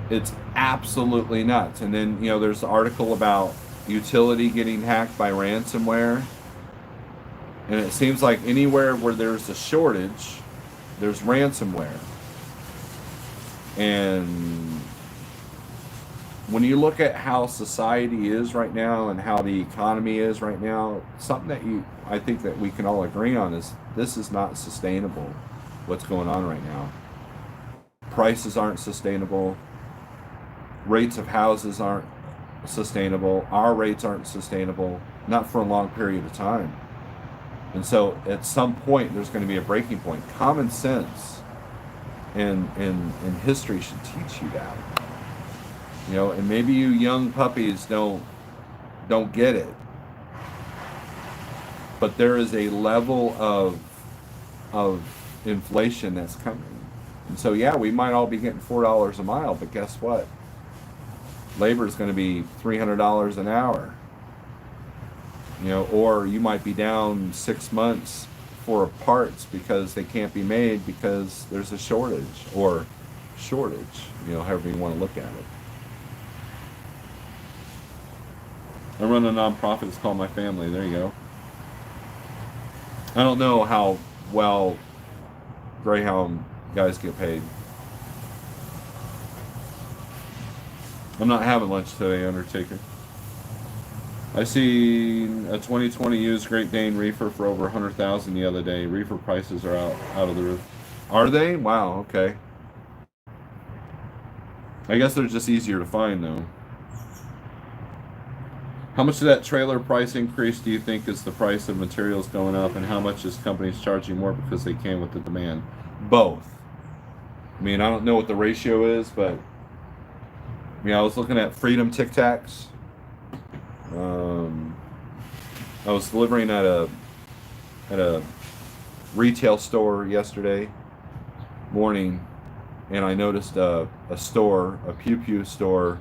It's absolutely nuts. And then, you know, there's an article about utility getting hacked by ransomware. And it seems like anywhere where there's a shortage, there's ransomware. And when you look at how society is right now and how the economy is right now, something that I think that we can all agree on is this is not sustainable, what's going on right now. Prices aren't sustainable. Rates of houses aren't sustainable. Our rates aren't sustainable, not for a long period of time. And so at some point, there's going to be a breaking point. Common sense and history should teach you that. You know, and maybe you young puppies don't get it. But there is a level of inflation that's coming. And so yeah, we might all be getting $4 a mile, but guess what? Labor is going to be $300 an hour. You know, or you might be down 6 months for parts because they can't be made because there's a shortage, or you know, however you want to look at it. I run a nonprofit. It's called My Family. There you go. I don't know how well Greyhound guys get paid. I'm not having lunch today, Undertaker. I see a 2020 used Great Dane reefer for over $100,000 the other day. Reefer prices are out of the roof. Are they? Wow, okay. I guess they're just easier to find, though. How much of that trailer price increase do you think is the price of materials going up, and how much is companies charging more because they can with the demand? Both. I mean, I don't know what the ratio is, but I was looking at Freedom Tic Tacs. I was delivering at a retail store yesterday morning, and I noticed a store, a Pew Pew store,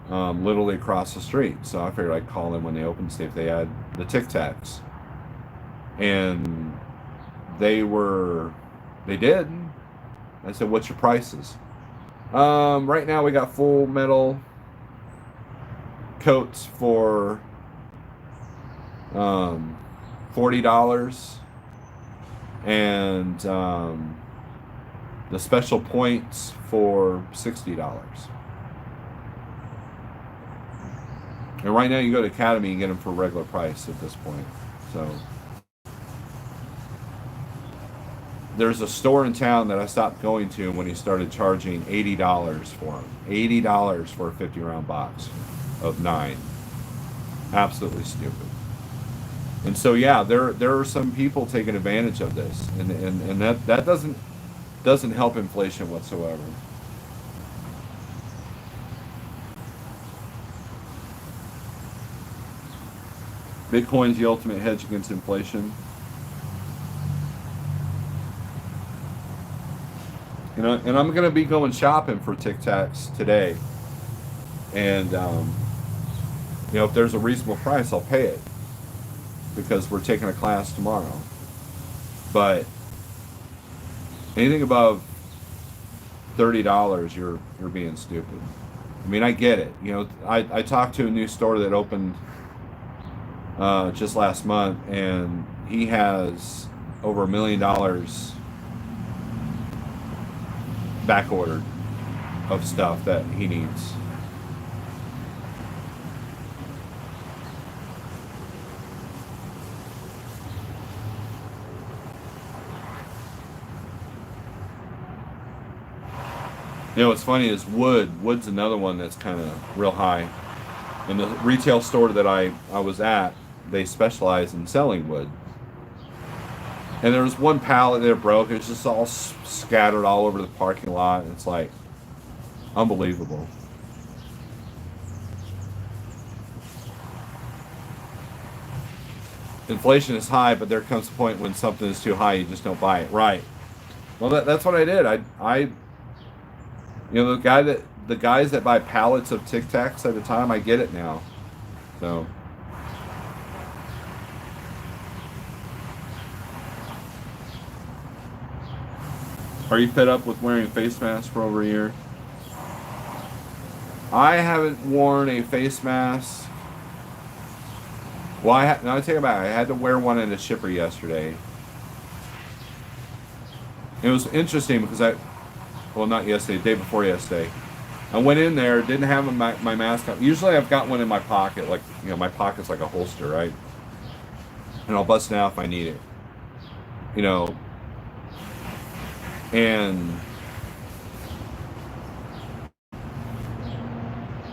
literally across the street. So I figured I'd call them when they open, see if they had the Tic Tacs. And they did. I said, "What's your prices?" Right now we got full metal coats for $40, and the special points for $60. And right now you go to Academy and get them for regular price at this point. So there's a store in town that I stopped going to when he started charging $80 for them. $80 for a 50-round box of 9. Absolutely stupid. And so yeah, there are some people taking advantage of this, and that doesn't help inflation whatsoever. Bitcoin's the ultimate hedge against inflation. And I'm going to be going shopping for Tic Tacs today, and if there's a reasonable price, I'll pay it because we're taking a class tomorrow. But anything above $30, you're being stupid. I mean, I get it. I talked to a new store that opened just last month, and he has over $1 million back ordered of stuff that he needs. What's funny is wood's another one that's kind of real high. In the retail store that I was at, they specialize in selling wood. And there was one pallet that broke. It was just all scattered all over the parking lot. It's like unbelievable. Inflation is high, but there comes a point when something is too high, you just don't buy it. Right. Well, that's what I did. The guys that buy pallets of Tic Tacs at a time, I get it now. So. Are you fed up with wearing a face mask for over a year? I haven't worn a face mask. Well, no, I take it back. I had to wear one at a shipper yesterday. It was interesting because well, not yesterday, the day before yesterday. I went in there, didn't have my mask on. Usually I've got one in my pocket, like, my pocket's like a holster, right? And I'll bust it out if I need it. And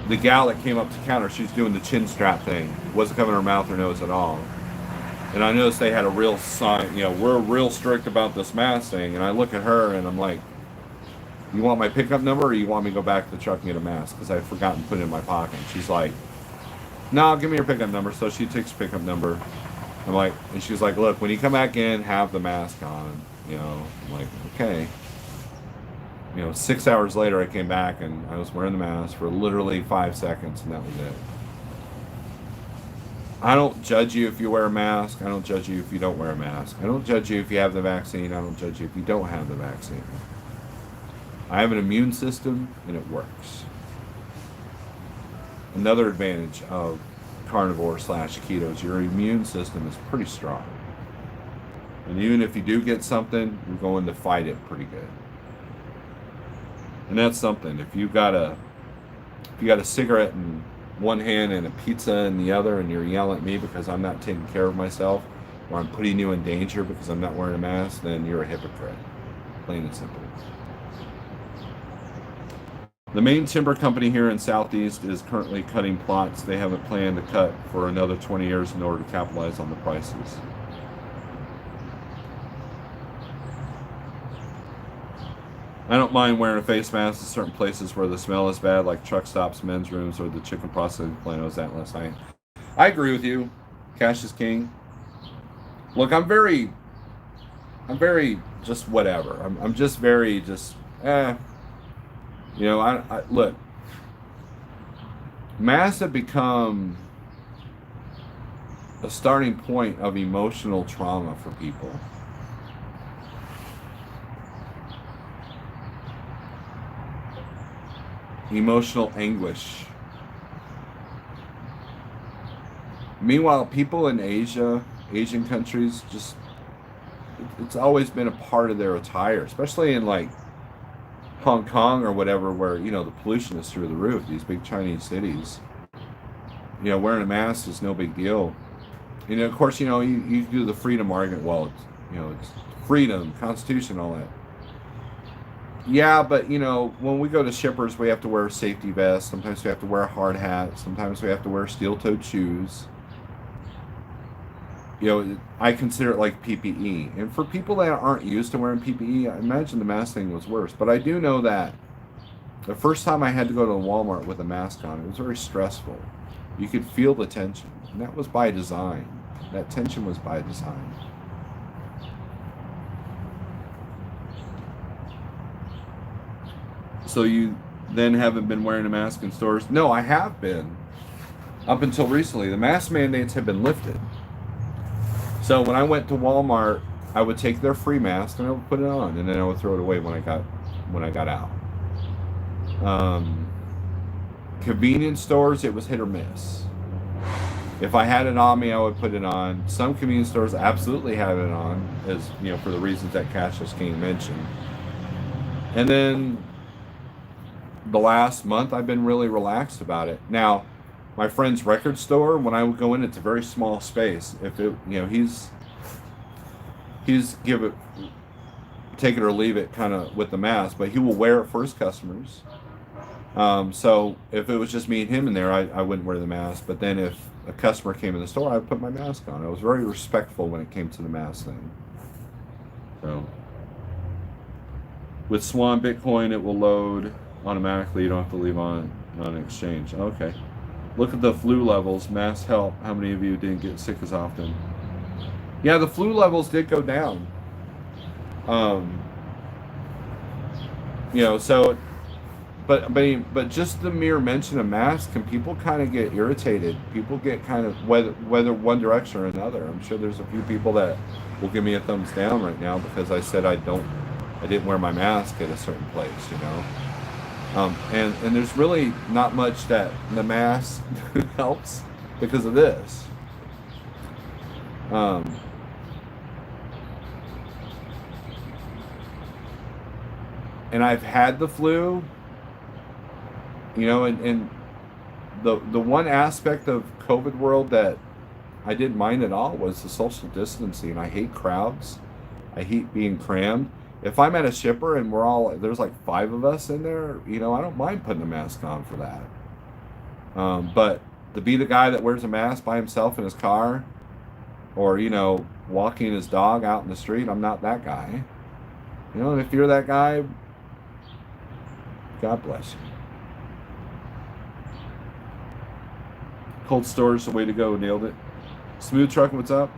the gal that came up to counter, she's doing the chin strap thing. Wasn't covering her mouth or nose at all. And I noticed they had a real sign, we're real strict about this mask thing. And I look at her and I'm like, you want my pickup number or you want me to go back to the truck and get a mask? Because I'd forgotten to put it in my pocket. She's like, no, give me your pickup number. So she takes your pickup number. And she's like, look, when you come back in, have the mask on. I'm like, okay. 6 hours later, I came back and I was wearing the mask for literally 5 seconds, and that was it. I don't judge you if you wear a mask. I don't judge you if you don't wear a mask. I don't judge you if you have the vaccine. I don't judge you if you don't have the vaccine. I have an immune system, and it works. Another advantage of carnivore/keto is your immune system is pretty strong. And even if you do get something, you're going to fight it pretty good. And that's something. If you got a cigarette in one hand and a pizza in the other, and you're yelling at me because I'm not taking care of myself, or I'm putting you in danger because I'm not wearing a mask, then you're a hypocrite. Plain and simple. The main timber company here in Southeast is currently cutting plots. They have a plan to cut for another 20 years in order to capitalize on the prices. I don't mind wearing a face mask in certain places where the smell is bad, like truck stops, men's rooms, or the chicken processing plant I was at last night. I agree with you. Cash is king. Look, I'm very just whatever. I'm just very look. Masks have become a starting point of emotional trauma for people. Emotional anguish. Meanwhile, people in Asian countries, it's always been a part of their attire, especially in like Hong Kong or whatever, where the pollution is through the roof. These big Chinese cities, wearing a mask is no big deal. Of course, you do the freedom argument. Well, it's freedom, Constitution, all that. Yeah, but when we go to shippers, we have to wear safety vests. Sometimes we have to wear a hard hat. Sometimes we have to wear steel-toed shoes. I consider it like PPE. And for people that aren't used to wearing PPE, I imagine the mask thing was worse. But I do know that the first time I had to go to Walmart with a mask on, it was very stressful. You could feel the tension, and that was by design. That tension was by design. So you then haven't been wearing a mask in stores? No, I have been. Up until recently, the mask mandates have been lifted. So when I went to Walmart, I would take their free mask and I would put it on, and then I would throw it away when I got out. Um, Convenience stores, it was hit or miss. If I had it on me, I would put it on. Some convenience stores absolutely had it on, as for the reasons that Cassius King mentioned. And then the last month, I've been really relaxed about it. Now, my friend's record store, when I would go in, it's a very small space. If it, he's take it or leave it kind of with the mask, but he will wear it for his customers. So if it was just me and him in there, I wouldn't wear the mask. But then if a customer came in the store, I'd put my mask on. I was very respectful when it came to the mask thing. So with Swan Bitcoin, it will load automatically. You don't have to leave on exchange. Okay. Look at the flu levels. Masks help. How many of you didn't get sick as often? Yeah, the flu levels did go down. So, but just the mere mention of masks, and people kind of get irritated. People get kind of whether one direction or another. I'm sure there's a few people that will give me a thumbs down right now because I said I didn't wear my mask at a certain place, and there's really not much that the mask helps because of this. And I've had the flu, and the one aspect of COVID world that I didn't mind at all was the social distancing. I hate crowds. I hate being crammed. If I'm at a shipper and there's like 5 of us in there, I don't mind putting a mask on for that. But to be the guy that wears a mask by himself in his car, or walking his dog out in the street, I'm not that guy. And if you're that guy, God bless you. Cold storage, the way to go. Nailed it. Smooth Truck, what's up?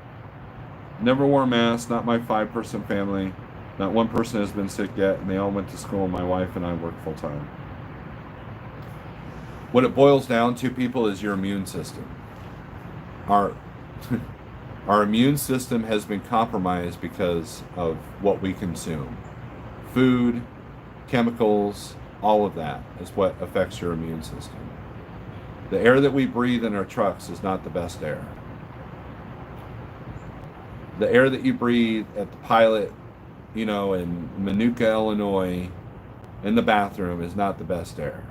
Never wore a mask. Not my 5-person family. Not one person has been sick yet, and they all went to school. My wife and I work full time. What it boils down to, people, is your immune system. Our immune system has been compromised because of what we consume. Food, chemicals, all of that is what affects your immune system. The air that we breathe in our trucks is not the best air. The air that you breathe at the Pilot, in Manuka, Illinois, in the bathroom is not the best air.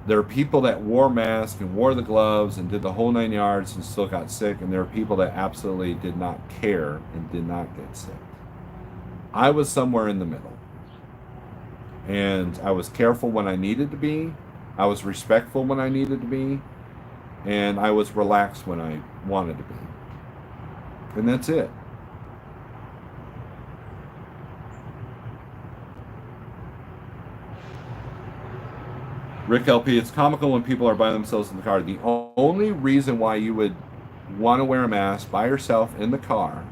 There are people that wore masks and wore the gloves and did the whole 9 yards and still got sick, and there are people that absolutely did not care and did not get sick. I was somewhere in the middle. And I was careful when I needed to be. I was respectful when I needed to be. And I was relaxed when I wanted to be. And that's it. Rick LP, it's comical when people are by themselves in the car. The only reason why you would want to wear a mask by yourself in the car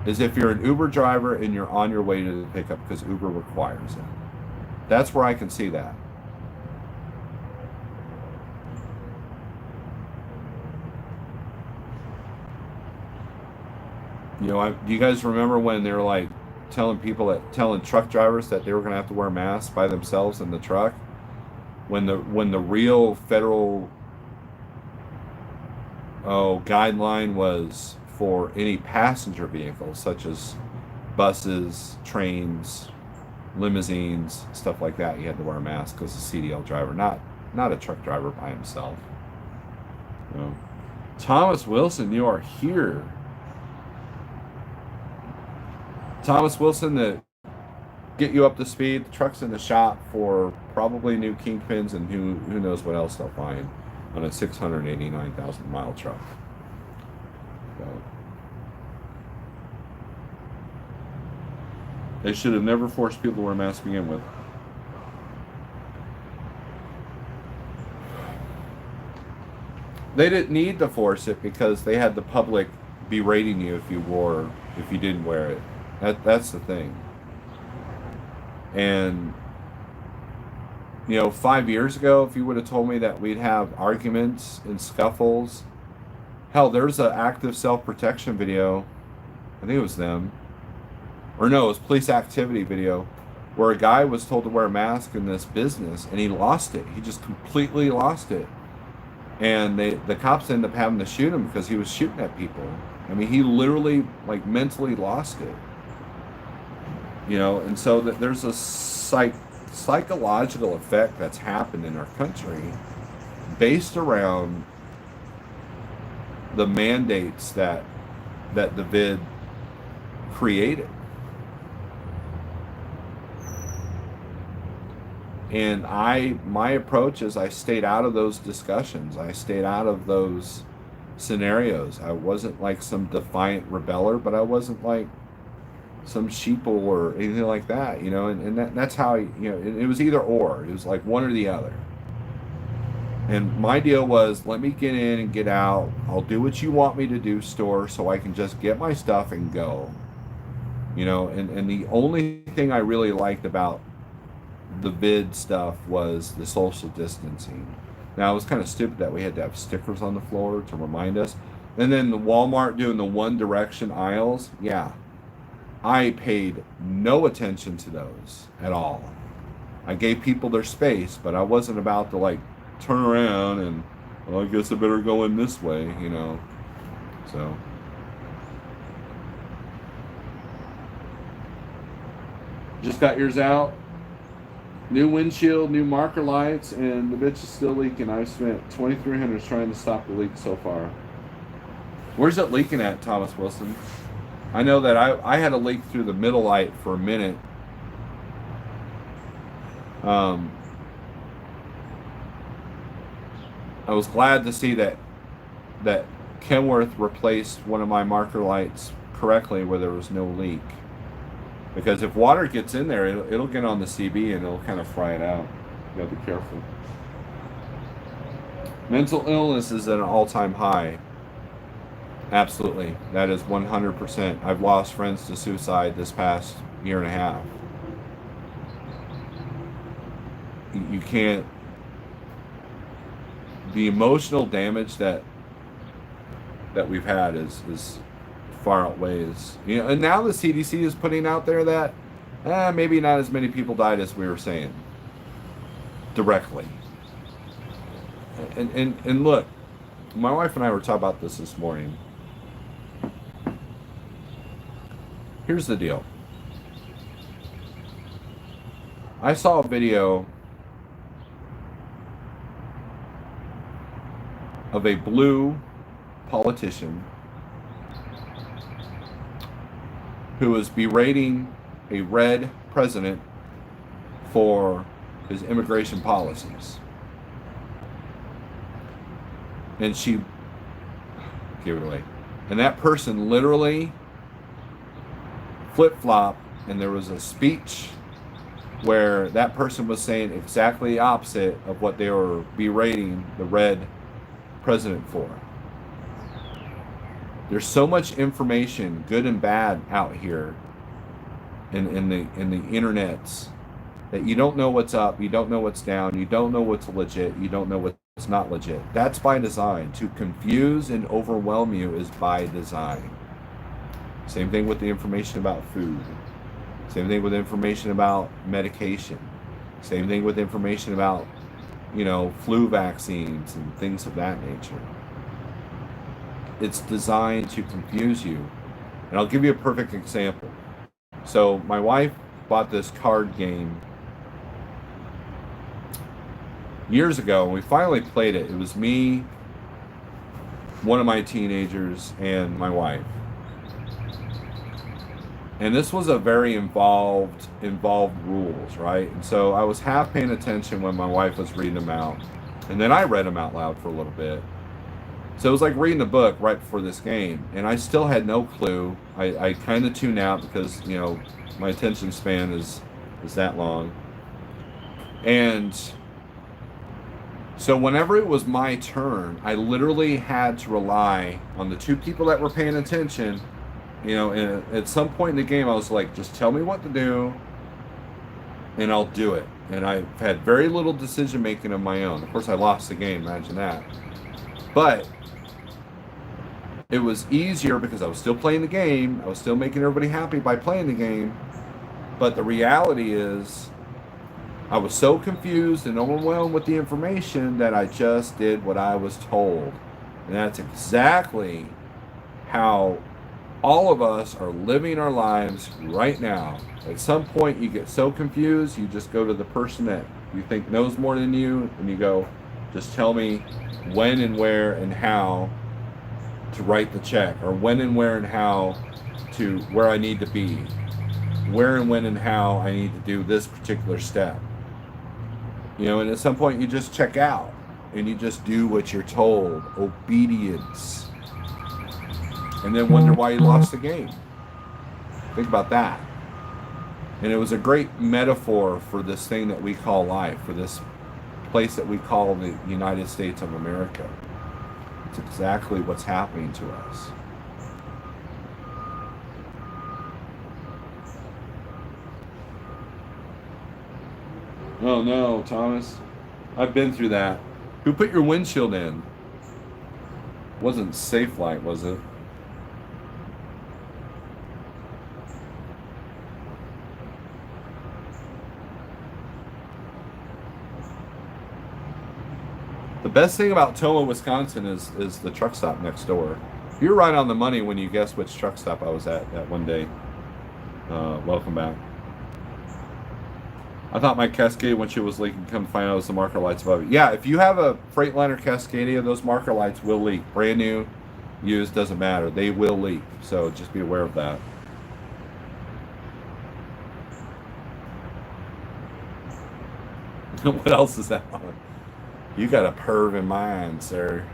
is if you're an Uber driver and you're on your way to the pickup, because Uber requires it. That's where I can see that. Do you guys remember when they were like telling truck drivers that they were going to have to wear masks by themselves in the truck? When the real federal guideline was for any passenger vehicles, such as buses, trains, limousines, stuff like that, you had to wear a mask because a CDL driver, not a truck driver by himself. Thomas Wilson, you are here. Thomas Wilson, to get you up to speed, the truck's in the shop for probably new kingpins and who knows what else they'll find. on a 689,000 mile truck. So, they should have never forced people to wear masks to begin with. They didn't need to force it because they had the public berating you if you didn't wear it. That's the thing. And 5 years ago, if you would have told me that we'd have arguments and scuffles, hell, there's an active self-protection video. I think it was them. Or no, it was police activity video where a guy was told to wear a mask in this business and he lost it. He just completely lost it. And the cops ended up having to shoot him because he was shooting at people. I mean, he literally, like, mentally lost it. And so that there's a psychological effect that's happened in our country based around the mandates that the vid created. And my approach is I stayed out of those discussions. I stayed out of those scenarios. I wasn't like some defiant rebeller, but I wasn't like some sheeple or anything like that, and that's how, it was either or. It was like one or the other. And my deal was, let me get in and get out. I'll do what you want me to do, store, so I can just get my stuff and go. And the only thing I really liked about the vid stuff was the social distancing. Now, it was kind of stupid that we had to have stickers on the floor to remind us. And then the Walmart doing the one direction aisles, yeah. I paid no attention to those at all. I gave people their space, but I wasn't about to like turn around and, well, I guess I better go in this way, So. Just got yours out. New windshield, new marker lights, and the bitch is still leaking. I've spent $2,300 trying to stop the leak so far. Where's it leaking at, Thomas Wilson? I know that I had a leak through the middle light for a minute. I was glad to see that Kenworth replaced one of my marker lights correctly where there was no leak. Because if water gets in there, it'll get on the CB and it'll kind of fry it out. You gotta be careful. Mental illness is at an all-time high. Absolutely. That is 100%. I've lost friends to suicide this past year and a half. You can't... The emotional damage that we've had is far outweighs. And now the CDC is putting out there that maybe not as many people died as we were saying. Directly. And look, my wife and I were talking about this morning. Here's the deal. I saw a video of a blue politician who was berating a red president for his immigration policies. And she gave it away. And that person literally flip-flopped, and there was a speech where that person was saying exactly the opposite of what they were berating the red president for. There's so much information, good and bad, out here in the internets that you don't know what's up, you don't know what's down, you don't know what's legit, you don't know what's not legit. That's by design. To confuse and overwhelm you is by design. Same thing with the information about food. Same thing with information about medication. Same thing with information about, flu vaccines and things of that nature. It's designed to confuse you. And I'll give you a perfect example. So my wife bought this card game years ago, and we finally played it. It was me, one of my teenagers, and my wife. And this was a very involved rules, right? And so I was half paying attention when my wife was reading them out. And then I read them out loud for a little bit. So it was like reading a book right before this game, and I still had no clue. I kind of tuned out because, you know, my attention span is that long. And so whenever it was my turn, I literally had to rely on the two people that were paying attention. You know, and at some point in the game, I was like, just tell me what to do, and I'll do it. And I've had very little decision making of my own. Of course, I lost the game, imagine that. But it was easier because I was still playing the game. I was still making everybody happy by playing the game. But the reality is, I was so confused and overwhelmed with the information that I just did what I was told. And that's exactly how all of us are living our lives right now. At some point, you get so confused, you just go to the person that you think knows more than you, and you go, just tell me when and where and how to write the check, or when and where and how to where I need to be, where and when and how I need to do this particular step. You know, and at some point you just check out and you just do what you're told. Obedience. And then wonder why you lost the game. Think about that. And it was a great metaphor for this thing that we call life, for this place that we call the United States of America. It's exactly what's happening to us. Oh no, Thomas. I've been through that. Who put your windshield in? Wasn't Safe Light, was it? The best thing about Toma, Wisconsin is the truck stop next door. You're right on the money when you guess which truck stop I was at that one day. Welcome back. I thought my Cascadia windshield was leaking. Come find out it was the marker lights above it. Yeah, if you have a Freightliner Cascadia, those marker lights will leak. Brand new, used, doesn't matter. They will leak. So just be aware of that. What else is that on? You got a perv in mind, sir.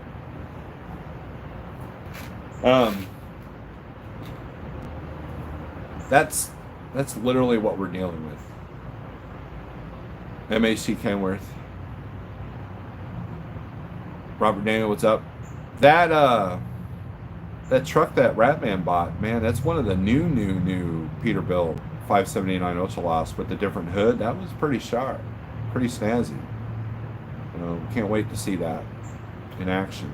That's literally what we're dealing with. MAC Kenworth. Robert Daniel, what's up? That truck that Ratman bought, man, that's one of the new Peterbilt 579 Ultralas with the different hood. That was pretty sharp, pretty snazzy. You know, can't wait to see that in action.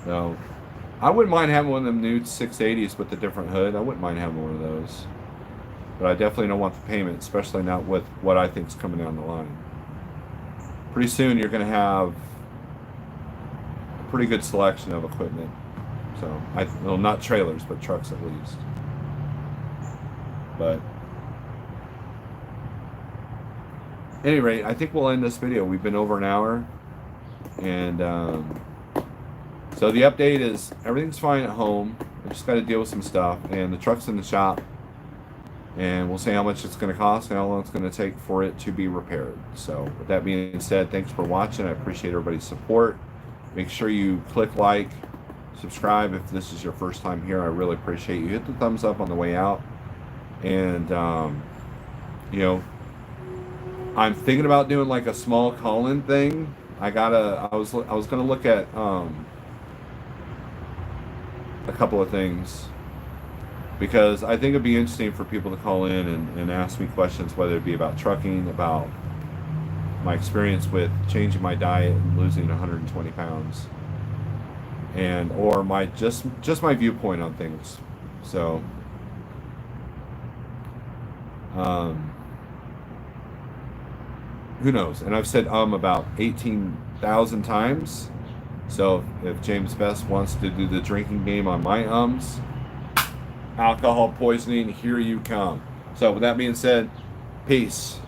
So, I wouldn't mind having one of them new 680s with the different hood. I wouldn't mind having one of those. But I definitely don't want the payment, especially not with what I think is coming down the line. Pretty soon you're going to have a pretty good selection of equipment. So, well, not trailers, but trucks at least. But at any rate, I think we'll end this video. We've been over an hour. And so the update is everything's fine at home. I just got to deal with some stuff. And the truck's in the shop. And we'll see how much it's going to cost and how long it's going to take for it to be repaired. So with that being said, thanks for watching. I appreciate everybody's support. Make sure you click like, subscribe if this is your first time here. I really appreciate you. Hit the thumbs up on the way out. And, you know, I'm thinking about doing like a small call-in thing. I was going to look at a couple of things. Because I think it'd be interesting for people to call in and ask me questions, whether it be about trucking, about my experience with changing my diet and losing 120 pounds, and or my just my viewpoint on things. So, who knows? And I've said about 18,000 times. So if James Best wants to do the drinking game on my alcohol poisoning, here you come. So with that being said, peace.